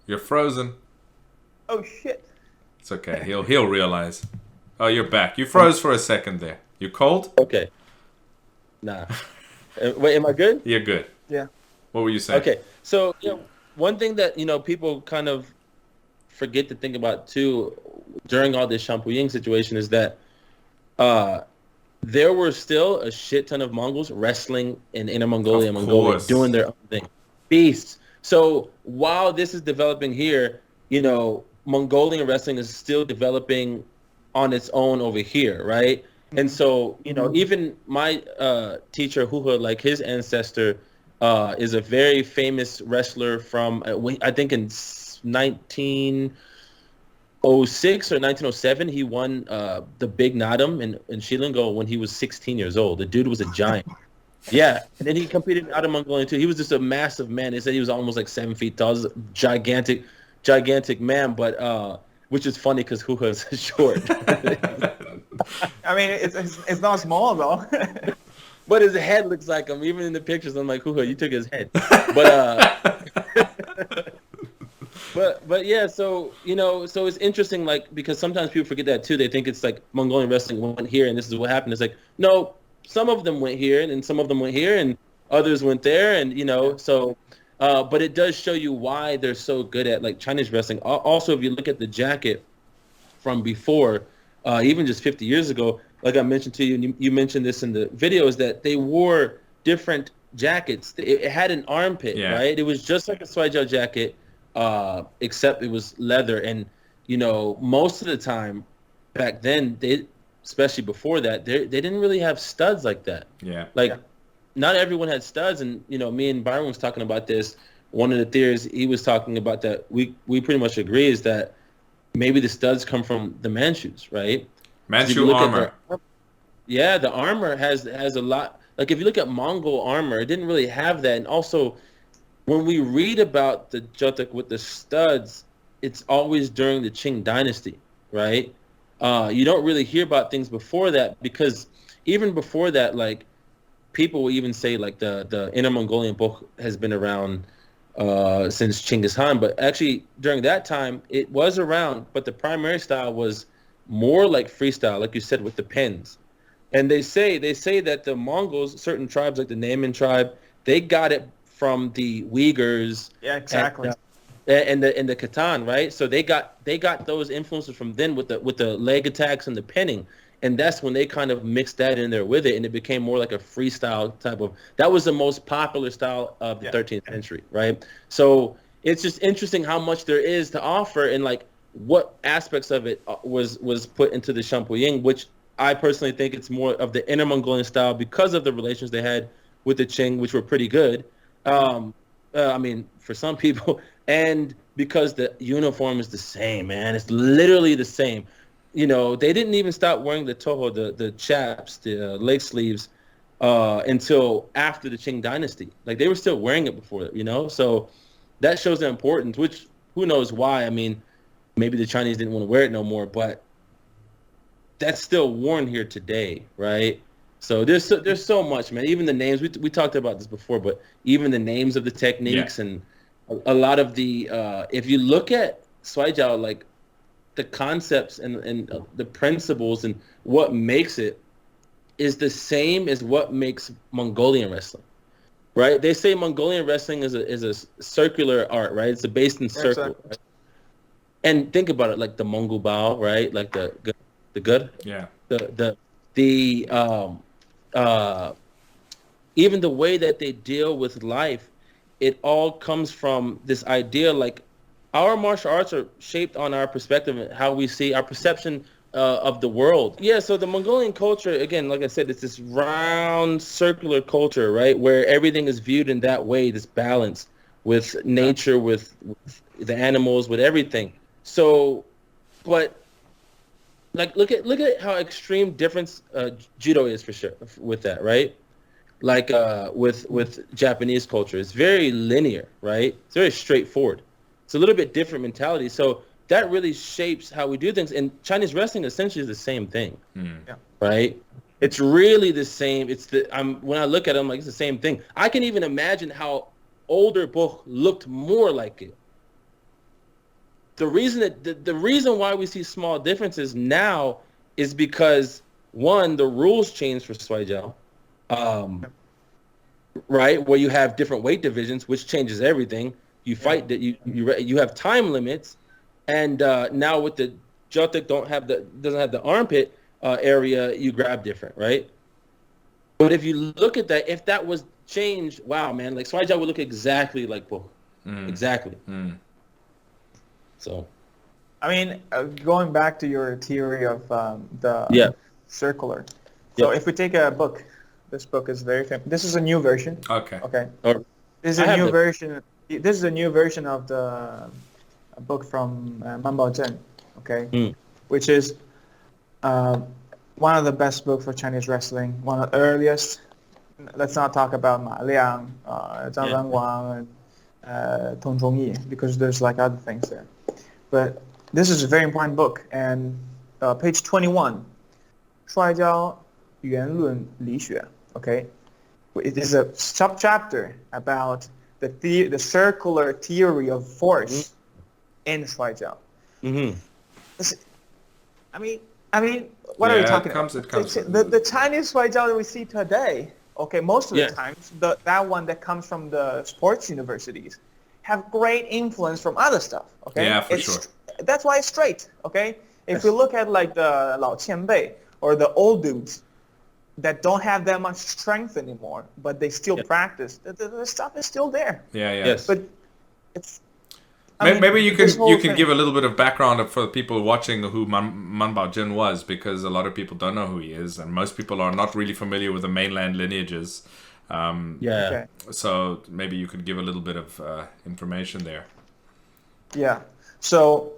You're frozen. Oh shit. It's okay. He'll realize. Oh, you're back. You froze for a second there. You cold? okay. Nah. Wait, am I good? You're good. Yeah. What were you saying? Okay, so one thing that people kind of forget to think about too during all this Shampuying situation is that there were still a shit ton of Mongols wrestling in Inner Mongolia and Of Mongolia course. doing their own thing, beasts. So while this is developing here, Mongolian wrestling is still developing on its own over here, right? And so, even my teacher, Huha, like his ancestor, is a very famous wrestler from, I think in 1906 or 1907, he won the Big Nadam in Shilingo when he was 16 years old. The dude was a giant. Yeah, and then he competed in Outer Mongolia too. He was just a massive man. They said he was almost like 7 feet tall. He was a gigantic man, but which is funny because Huha is short. I mean, it's not small though. But his head looks like him. Even in the pictures, I'm like, Huha, you took his head. But but yeah, so so it's interesting, like, because sometimes people forget that too. They think it's like Mongolian wrestling went here and this is what happened. It's like, no, some of them went here and then some of them went here and others went there, and so but it does show you why they're so good at like Chinese wrestling. Also, if you look at the jacket from before, even just 50 years ago, like I mentioned to you, and you mentioned this in the video, is that they wore different jackets. It had an armpit, right? It was just like a Shuaijiao jacket, except it was leather. And, most of the time back then, especially before that, they didn't really have studs like that. Yeah. Not everyone had studs. And, me and Byron was talking about this. One of the theories he was talking about that we pretty much agree is that maybe the studs come from the Manchus, right? Manchu armor. The armor has a lot. Like if you look at Mongol armor, it didn't really have that. And also, when we read about the Jotek with the studs, it's always during the Qing Dynasty, right? You don't really hear about things before that, because even before that, like people will even say like the Inner-Mongolian Bokh has been around since Genghis Khan, but actually during that time it was around, but the primary style was more like freestyle, like you said, with the pins. And they say that the Mongols, certain tribes like the Renmin tribe, they got it from the Uyghurs. Yeah, exactly. And the Khatan, right? So they got those influences from then with the leg attacks and the pinning. And that's when they kind of mixed that in there with it, and it became more like a freestyle type of. That was the most popular style of the 13th century, right? So it's just interesting how much there is to offer, and like what aspects of it was put into the Shampuying, which I personally think it's more of the Inner Mongolian style because of the relations they had with the Qing, which were pretty good. I mean, for some people, And because the uniform is the same, man, it's literally the same. You know, they didn't even stop wearing the toho, the chaps, the leg sleeves, until after the Qing Dynasty. Like they were still wearing it before, you know. So that shows the importance. Which who knows why? I mean, maybe the Chinese didn't want to wear it no more, but that's still worn here today, right? So there's so much, man. Even the names we talked about this before, but even the names of the techniques and a lot of the if you look at Shuaijiao, like the concepts and the principles and what makes it is the same as what makes Mongolian wrestling, right? They say Mongolian wrestling is a circular art, right? It's based in circle. Right? And think about it, like the Mongol Bao, right? Like the good. Yeah. The even the way that they deal with life, it all comes from this idea. Like our martial arts are shaped on our perspective and how we see our perception of the world. Yeah. So the Mongolian culture, again, like I said, it's this round circular culture, right? Where everything is viewed in that way, this balance with nature, with the animals, with everything. So, but like look at how extreme difference judo is for sure with that, right? Like with Japanese culture, it's very linear, right? It's very straightforward. It's a little bit different mentality. So that really shapes how we do things. And Chinese wrestling essentially is the same thing, right? It's really the same. It's when I look at it, I'm like, it's the same thing. I can even imagine how older Bokh looked more like it. The reason why we see small differences now is because one, the rules changed for Shuaijiao, right? Where you have different weight divisions, which changes everything. You fight that you have time limits, and now with the Jotek doesn't have the armpit area, you grab different, right? But if you look at that, if that was changed, wow, man, like Shuaijiao would look exactly like Bokh, exactly. So, I mean, going back to your theory of the circular. So if we take a book, this book is very famous. This is a new version. Okay. This is a new version. This is a new version of the book from Manbao Zhen, okay, which is one of the best books for Chinese wrestling, one of the earliest. Let's not talk about Ma Liang, Zhang Wenguang, and Tong Zhongyi, because there's like other things there. But this is a very important book, and page 21, Shuaijiao Yuanlun Li Xue, okay? It is a sub-chapter about the circular theory of force in Shuaijiao. I mean, what are we talking about? The Chinese Shuaijiao that we see today, okay, most of the times, that one that comes from the sports universities, have great influence from other stuff, okay? Yeah, for sure. That's why it's straight, okay? If you look at like the Lao Qianbei or the old dudes that don't have that much strength anymore, but they still practice, the stuff is still there. Yes. But it's... Maybe you can give a little bit of background for people watching who Manbao Zhen was, because a lot of people don't know who he is, and most people are not really familiar with the mainland lineages. So maybe you could give a little bit of information there. Yeah. So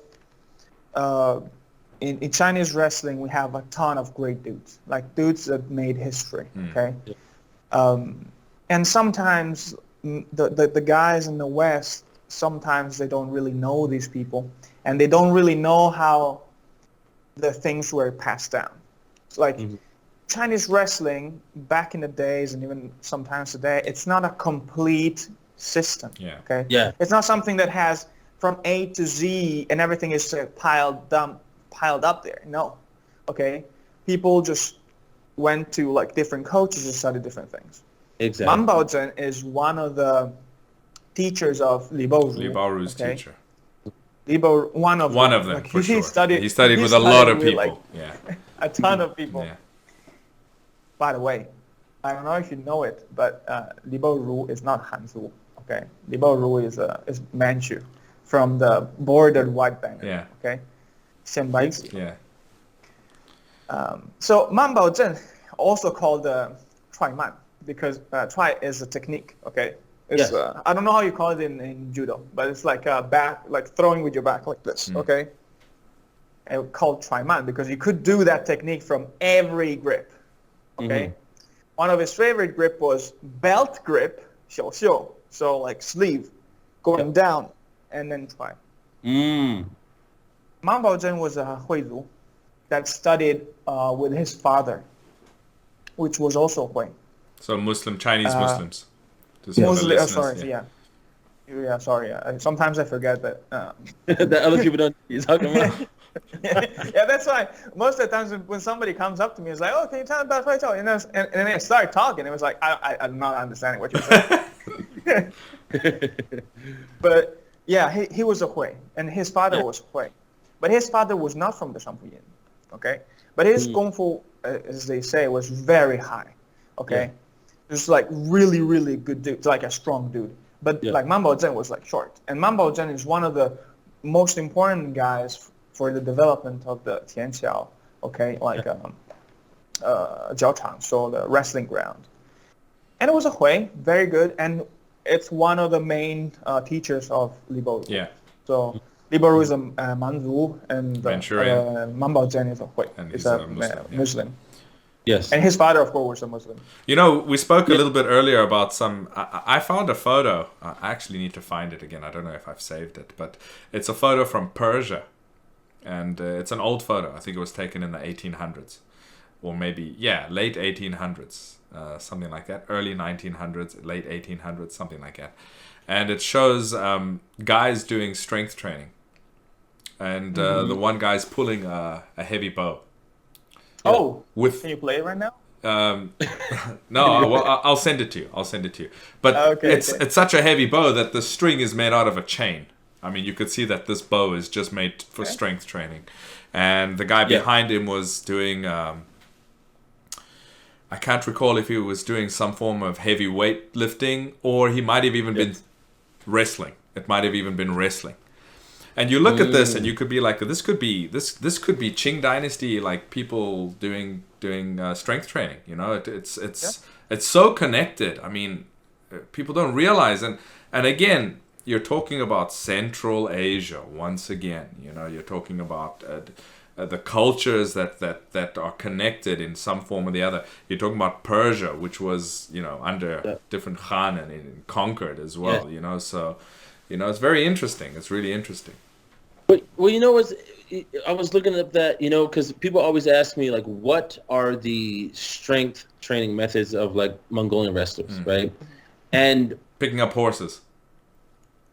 in Chinese wrestling, we have a ton of great dudes, like dudes that made history. Okay. And sometimes the guys in the West, sometimes they don't really know these people, and they don't really know how the things were passed down. It's like Chinese wrestling back in the days, and even sometimes today, it's not a complete system. Okay. It's not something that has from A to Z and everything is piled up there. No. Okay. People just went to like different coaches and studied different things. Exactly. Manbao Zhen is one of the teachers of Li Baoru's teacher. One of them, like, for sure. He studied with a lot of people. Like, a ton of people. By the way, I don't know if you know it, but Li Baoru is not Hanzu. Okay, Li Baoru is Manchu, from the bordered white banner. Okay, Xianbaizi. So Manbao Zhen, also called Chuai Man, because Chuai is a technique. Okay, It's Yes. I don't know how you call it in judo, but it's like back, like throwing with your back like this. Okay. And called Traiman because you could do that technique from every grip. Okay. One of his favorite grip was belt grip, 小袖, so like sleeve, going down, and then try. Man Baozhen was a Huizu that studied with his father, which was also Hui. So Chinese Muslims. Just for the Muslim, listeners, sorry, yeah, sorry. Sometimes I forget that. That other people don't. You're talking about. Yeah, that's why most of the times when somebody comes up to me, it's like, "Oh, can you tell me about Shuai Jiao?" And then they start talking. It was like, I'm not understanding what you're saying. But yeah, he was a Hui, and his father was Hui, but his father was not from the Shampuyin, okay? But his Kung Fu, as they say, was very high, okay? Just like really, really good dude, like a strong dude. But like Man Baozhen was like short, and Man Baozhen is one of the most important guys for the development of the Tianqiao, okay, like Jiaochang, so the wrestling ground. And it was a Hui, very good, and it's one of the main teachers of Li Bo. Yeah. So Li Bo is a Manzu, and Man Baozhen is a Hui. And It's he's a a Muslim, Muslim. Yes. And his father, of course, was a Muslim. You know, we spoke a little bit earlier about some. I found a photo. I actually need to find it again. I don't know if I've saved it, but it's a photo from Persia, and it's an old photo. I think it was taken in the 1800s, or maybe late 1800s, something like that. Early 1900s, late 1800s, something like that. And it shows guys doing strength training, and the one guy's pulling a heavy bow. Oh, with can you play it right now? No, well, I'll send it to you. But it's such a heavy bow that the string is made out of a chain. I mean, you could see that this bow is just made for strength training. And the guy behind him was doing, I can't recall if he was doing some form of heavy weight lifting, or he might have even been wrestling. It might have even been wrestling. And you look at this, and you could be like, this could be Qing Dynasty, like people doing strength training. You know, it's so connected. I mean, people don't realize, and again, you're talking about Central Asia once again. You know, you're talking about the cultures that are connected in some form or the other. You're talking about Persia, which was under different Khan and conquered as well. You know, so it's very interesting. It's really interesting. But well, I was looking up that, because people always ask me, like, what are the strength training methods of, like, Mongolian wrestlers, right? And picking up horses.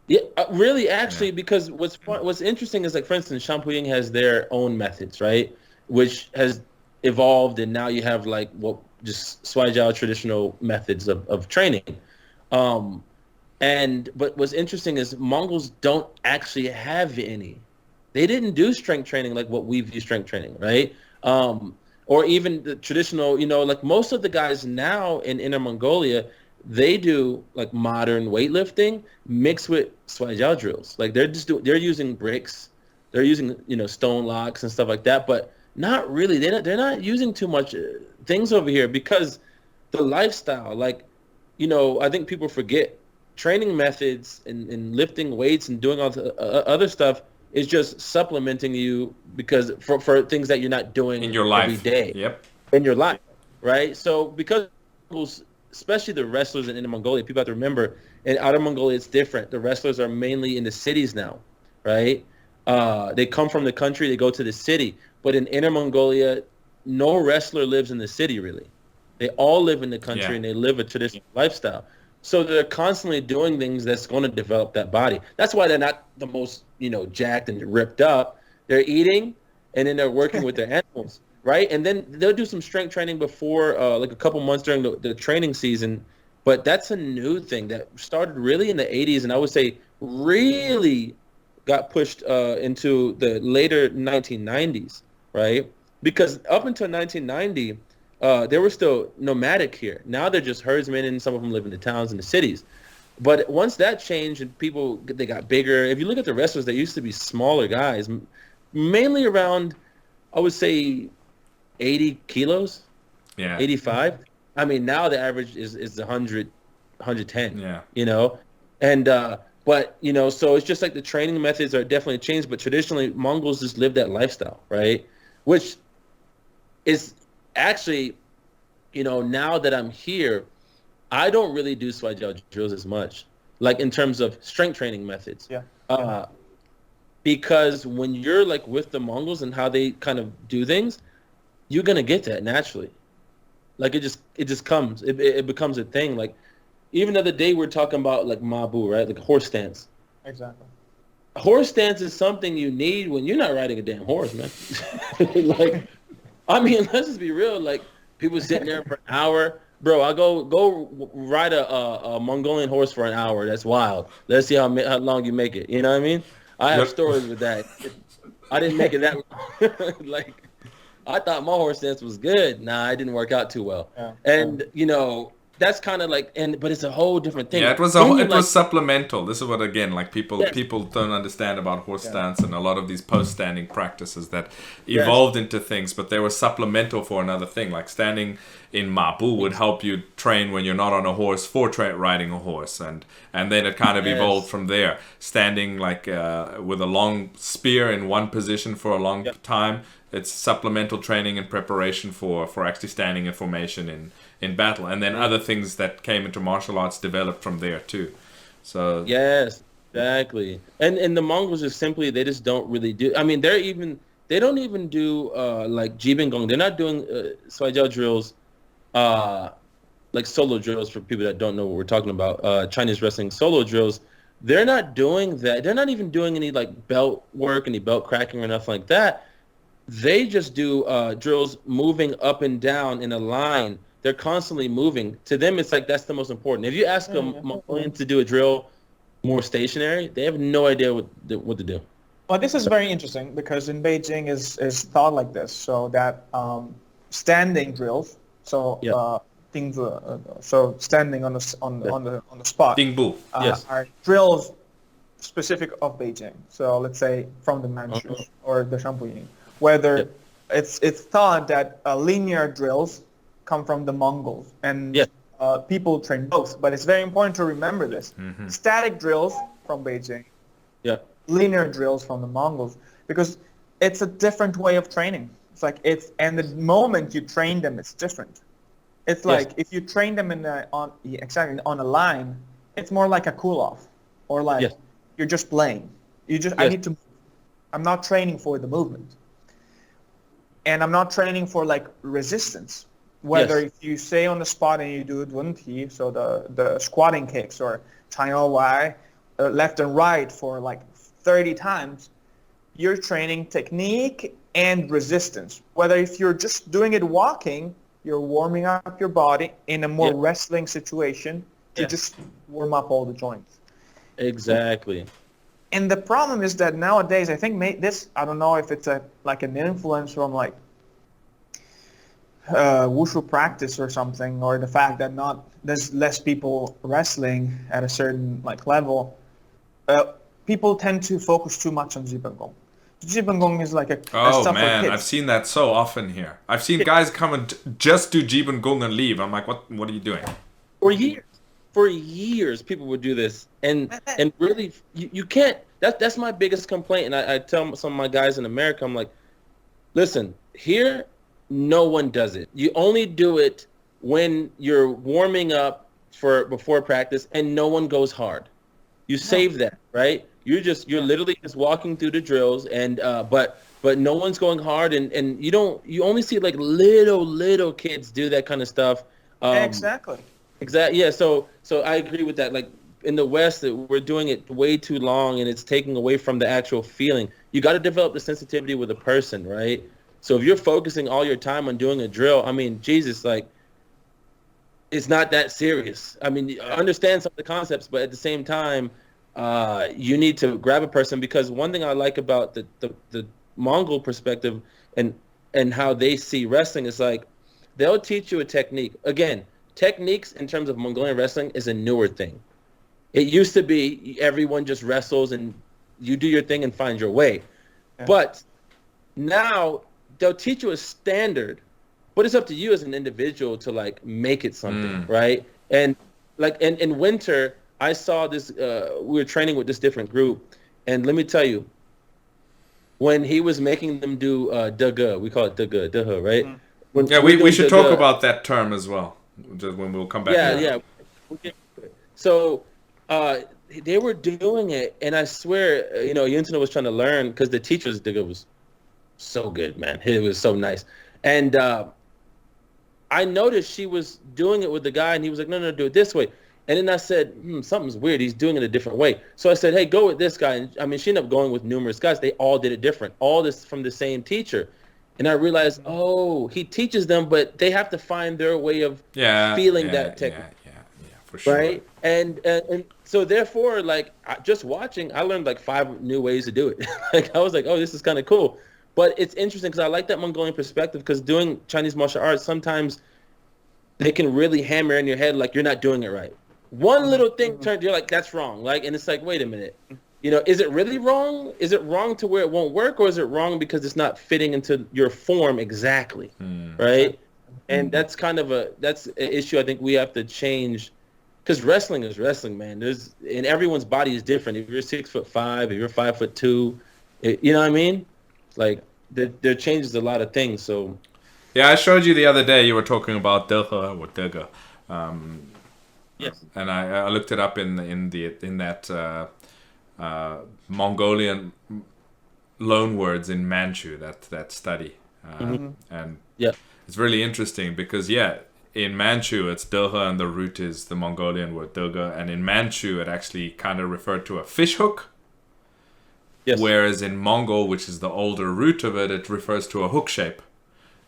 Yeah, really, actually, because what's interesting is, like, for instance, Shampoo-Ying has their own methods, right? Which has evolved, and now you have, like, just Shuaijiao traditional methods of training. But what's interesting is Mongols don't actually have any. They didn't do strength training like what we view strength training, right? Or even the traditional, like most of the guys now in Inner-Mongolia, they do like modern weightlifting mixed with Shuaijiao drills. Like they're using bricks, they're using stone locks and stuff like that, but not really. They're not using too much things over here because the lifestyle, like I think people forget training methods and lifting weights and doing all the other stuff is just supplementing you because for things that you're not doing in your life every day. Yep. In your life, right? So because especially the wrestlers in Inner-Mongolia, people have to remember in Outer Mongolia it's different. The wrestlers are mainly in the cities now, right? They come from the country, they go to the city. But in Inner-Mongolia, no wrestler lives in the city really. They all live in the country and they live a traditional lifestyle. So they're constantly doing things that's going to develop that body. That's why they're not the most, jacked and ripped up. They're eating, and then they're working with their animals, right? And then they'll do some strength training before, like a couple months during the training season. But that's a new thing that started really in the 80s, and I would say really got pushed into the later 1990s, right? Because up until 1990, they were still nomadic here. Now they're just herdsmen, and some of them live in the towns and the cities. But once that changed and they got bigger, if you look at the wrestlers, they used to be smaller guys, mainly around, I would say, 80 kilos, 85. I mean, now the average is 100, 110. Yeah. You know, and but you know, so it's just like the training methods are definitely changed. But traditionally, Mongols just lived that lifestyle, right? Which is actually, you know, now that I'm here, I don't really do Shuaijiao drills as much, like in terms of strength training methods. Yeah. Because when you're like with the Mongols and how they kind of do things, you're gonna get that naturally. Like it just comes. It becomes a thing. Like even the other day we are talking about like Mabu, right? Like horse stance. Exactly. Horse stance is something you need when you're not riding a damn horse, man. Like, I mean, let's just be real. Like people sitting there for an hour. Bro, I go ride a Mongolian horse for an hour. That's wild. Let's see how long you make it. You know what I mean? I have stories with that. I didn't make it that long. Like, I thought my horse stance was good. Nah, it didn't work out too well. Yeah. And you know, that's kind of like, but it's a whole different thing. Yeah, it was was supplemental. This is what again, like people don't understand about horse stance and a lot of these post standing practices that evolved into things, but they were supplemental for another thing. Like standing in Mabu would help you train when you're not on a horse for riding a horse, and then it kind of evolved from there. Standing like with a long spear in one position for a long time. It's supplemental training and preparation for actually standing in formation in battle, and then other things that came into martial arts developed from there too. So yes, exactly. And the Mongols just simply, they just don't really do. I mean, they don't even do like Jibin Gong. They're not doing Shuaijiao drills, like solo drills for people that don't know what we're talking about. Chinese wrestling solo drills. They're not doing that. They're not even doing any like belt work, any belt cracking or nothing like that. They just do drills moving up and down in a line. They're constantly moving. To them, it's like that's the most important. If you ask a Mongolian to do a drill more stationary, they have no idea what to do. Well, this is very interesting because in Beijing is thought like this. So that standing drills. So so standing on the spot. Dingbu. Are drills specific of Beijing. So let's say from the Manchus or the Shampuying. Whether it's thought that linear drills come from the Mongols and people train both, but it's very important to remember this. Mm-hmm. Static drills from Beijing, linear drills from the Mongols, because it's a different way of training. It's like and the moment you train them, it's different. It's like if you train them on a line, it's more like a cool off, or like you're just playing. I need to. I'm not training for the movement. And I'm not training for like resistance. Whether if you stay on the spot and you do Dunti, so the squatting kicks or China Y, left and right for like 30 times, you're training technique and resistance. Whether if you're just doing it walking, you're warming up your body in a more wrestling situation to just warm up all the joints. Exactly. And the problem is that nowadays, I think this, I don't know if it's like an influence from like wushu practice or something, or the fact that there's less people wrestling at a certain like level. People tend to focus too much on Jibin Gong. Jibin Gong is like a stuff for kids. I've seen that so often here. I've seen guys come and just do Jibin Gong and leave. I'm like, what are you doing? For years, people would do this, and really, you can't. That's my biggest complaint, and I tell some of my guys in America, I'm like, listen, here, no one does it. You only do it when you're warming up before practice, and no one goes hard. You save that, right? You're literally just walking through the drills, and but no one's going hard, and you only see like little kids do that kind of stuff. Exactly. Exactly. Yeah. So I agree with that. Like in the West, we're doing it way too long, and it's taking away from the actual feeling. You got to develop the sensitivity with a person, right? So if you're focusing all your time on doing a drill, I mean, Jesus, like, it's not that serious. I mean, understand some of the concepts, but at the same time, you need to grab a person, because one thing I like about the Mongol perspective and how they see wrestling is like they'll teach you a technique. Again, techniques in terms of Mongolian wrestling is a newer thing. It used to be everyone just wrestles and you do your thing and find your way. Yeah. But now they'll teach you a standard, but it's up to you as an individual to like make it something, right? And like in winter, I saw this. We were training with this different group, and let me tell you, when he was making them do daga, we call it daga, right? When Yeah, we're we doing should daga- talk about that term as well, just when we'll come back. Yeah, to that. yeah. We'll get to it. So they were doing it, and I swear, Yuntino was trying to learn because the teacher's daga was so good, man. It was so nice, and I noticed she was doing it with the guy, and he was like, no, do it this way. And then I said, something's weird. He's doing it a different way. So I said, hey, go with this guy. And I mean, she ended up going with numerous guys. They all did it different. All this from the same teacher. And I realized, he teaches them, but they have to find their way of feeling that technique. Yeah, for sure. Right? And so therefore, like, just watching, I learned like 5 new ways to do it. Like, I was like, oh, this is kind of cool. But it's interesting because I like that Mongolian perspective, because doing Chinese martial arts, sometimes they can really hammer in your head like you're not doing it right. One little thing you're like, that's wrong. Like, and it's like, wait a minute. Is it really wrong? Is it wrong to where it won't work, or is it wrong because it's not fitting into your form exactly? Right? And that's kind of that's an issue I think we have to change, because wrestling is wrestling, man. And everyone's body is different. If you're 6'5", if you're 5'2", you know what I mean? Like, there changes a lot of things. So yeah, I showed you the other day. You were talking about Delha or Dega. Yes. And I looked it up in that Mongolian loan words in Manchu, that study, and it's really interesting because in Manchu it's Delha and the root is the Mongolian word Dega, and in Manchu it actually kind of referred to a fish hook. Yes. Whereas in Mongol, which is the older root of it, it refers to a hook shape.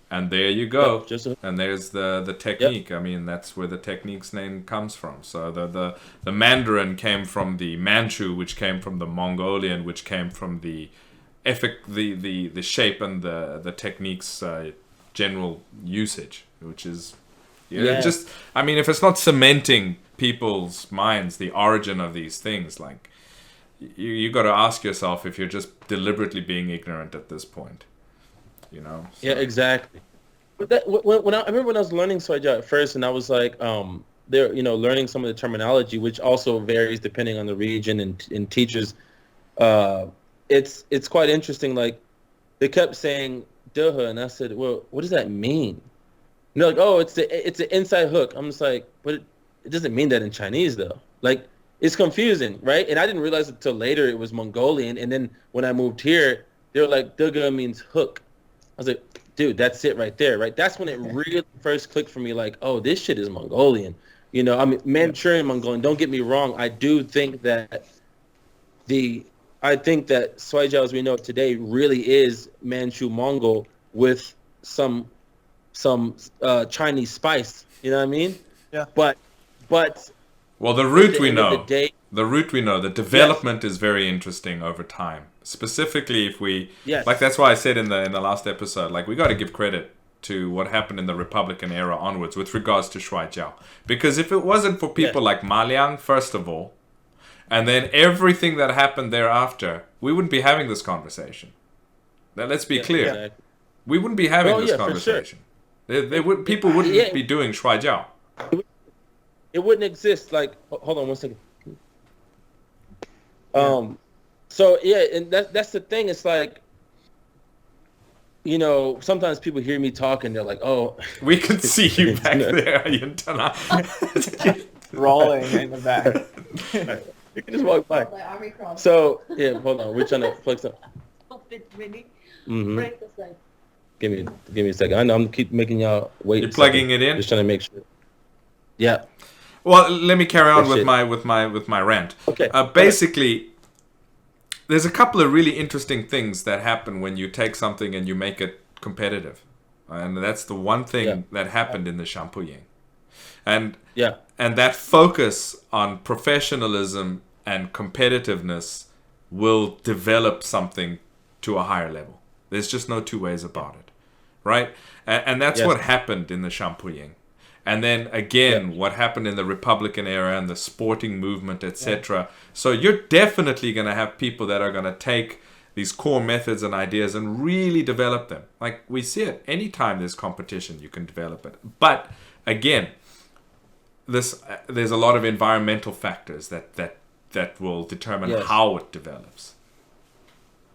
And there you go. And there's the technique. Yep. I mean, that's where the technique's name comes from. So the Mandarin came from the Manchu, which came from the Mongolian, which came from the shape and the technique's general usage, which is just, I mean, if it's not cementing people's minds the origin of these things, like you got to ask yourself if you're just deliberately being ignorant at this point. So. Yeah, exactly. But I remember when I was learning Shuaijiao at first, and I was like, they're learning some of the terminology, which also varies depending on the region and teachers. It's quite interesting. Like, they kept saying "dehe," and I said, "Well, what does that mean?" And they're like, "Oh, it's an inside hook." I'm just like, but it doesn't mean that in Chinese though. Like, it's confusing, right? And I didn't realize until later it was Mongolian. And then when I moved here, they were like, "Dehe" means hook. I was like, dude, that's it right there, right? That's when it really first clicked for me, like, oh, this shit is Mongolian. I mean, Manchurian Mongolian, don't get me wrong. I do think that Shuaijiao as we know it today really is Manchu Mongol with some Chinese spice. You know what I mean? Yeah. But well, the root we know. The development is very interesting over time. Specifically, if we like, that's why I said in the last episode, like, we got to give credit to what happened in the Republican era onwards with regards to Shuaijiao, because if it wasn't for people like Ma Liang, first of all, and then everything that happened thereafter, we wouldn't be having this conversation. Now, let's be clear, exactly. We wouldn't be having this conversation. Sure. People wouldn't be doing Shuaijiao. It wouldn't exist. Like, hold on one second. So and that's the thing. It's like, sometimes people hear me talk and they're like, "Oh, we can see you back there, rolling in the back." You can just walk by. So hold on. We're trying to flex up. Break the slide. Give me a second. I know I'm keep making y'all wait. You're plugging it in. Just trying to make sure. Yeah. Well, let me carry on with my rant. Okay. Basically, there's a couple of really interesting things that happen when you take something and you make it competitive, and that's the one thing that happened in the Shampuying, and that focus on professionalism and competitiveness will develop something to a higher level. There's just no two ways about it, right? And that's what happened in the Shampuying. And then again, what happened in the Republican era and the sporting movement, etc. So you're definitely going to have people that are going to take these core methods and ideas and really develop them. Like, we see it. Anytime there's competition, you can develop it. But again, there's a lot of environmental factors that will determine how it develops.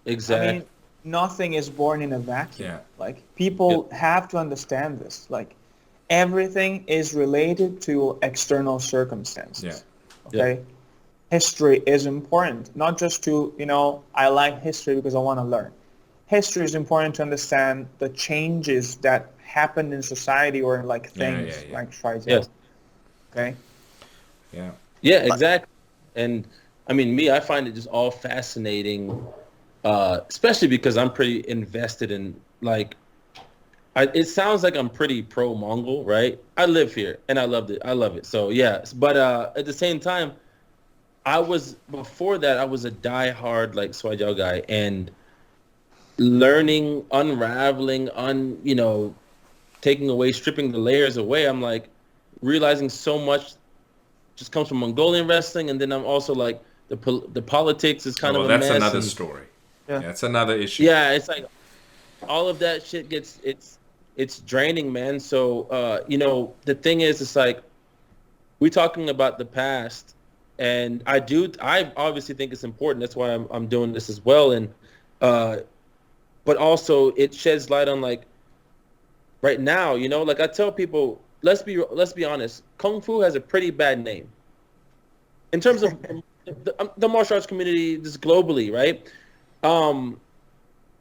Exactly. I mean, nothing is born in a vacuum. Yeah. Like, people have to understand this. Like, everything is related to external circumstances. Yeah. Okay? History is important, not just to, I like history because I want to learn. History is important to understand the changes that happened in society or like things like Shuai Jiao. Yes. Okay? Yeah. Yeah, exactly. And I mean, I find it just all fascinating, especially because I'm pretty invested in, like, it sounds like I'm pretty pro-Mongol, right? I live here and I loved it. I love it. So yeah, but at the same time, before that, I was a diehard like Shuaijiao guy, and learning, unraveling, taking away, stripping the layers away, I'm like realizing so much just comes from Mongolian wrestling, and then I'm also like the politics is kind of a mess. Well, that's another story. Yeah, it's another issue. Yeah, it's like all of that shit gets it's draining, man. So the thing is, it's like we're talking about the past, and I obviously think it's important. That's why I'm doing this as well, and but also it sheds light on, like, right now, like I tell people, let's be honest, Kung Fu has a pretty bad name in terms of the martial arts community just globally, right?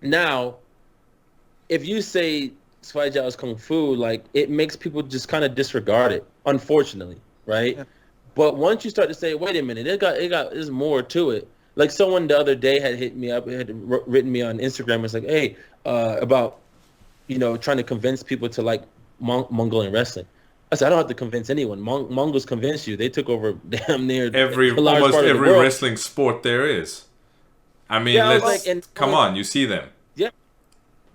Now, if you say Shuaijiao is Kung Fu, like, it makes people just kind of disregard it, unfortunately, right? Yeah. But once you start to say, wait a minute, there's more to it. Like, someone the other day had hit me up, had written me on Instagram. It's like, hey, about, trying to convince people to like Mongolian wrestling. I said, I don't have to convince anyone. Mongols convince you. They took over damn near almost every wrestling sport there is. I mean, come on, you see them. Yeah.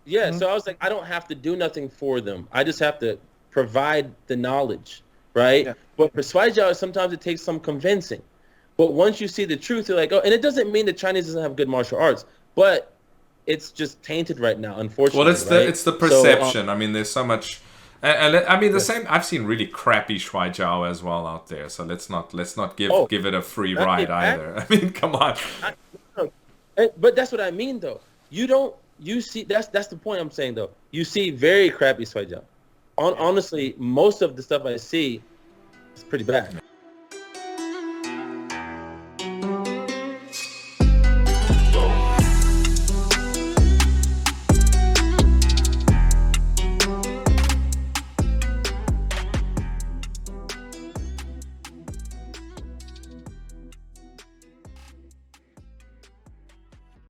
Yeah, so I was like, I don't have to do nothing for them. I just have to provide the knowledge, right? Yeah. But for Shuaijiao, sometimes it takes some convincing. But once you see the truth, you're like, oh, and it doesn't mean the Chinese doesn't have good martial arts, but it's just tainted right now, unfortunately. Well, it's the perception. So, I mean, there's so much, and I mean the same. I've seen really crappy Shuaijiao as well out there. So let's not give it a free ride either. I mean, come on. But that's what I mean, though. You see, that's the point I'm saying, though. You see very crappy Shuaijiao. Honestly, most of the stuff I see is pretty bad.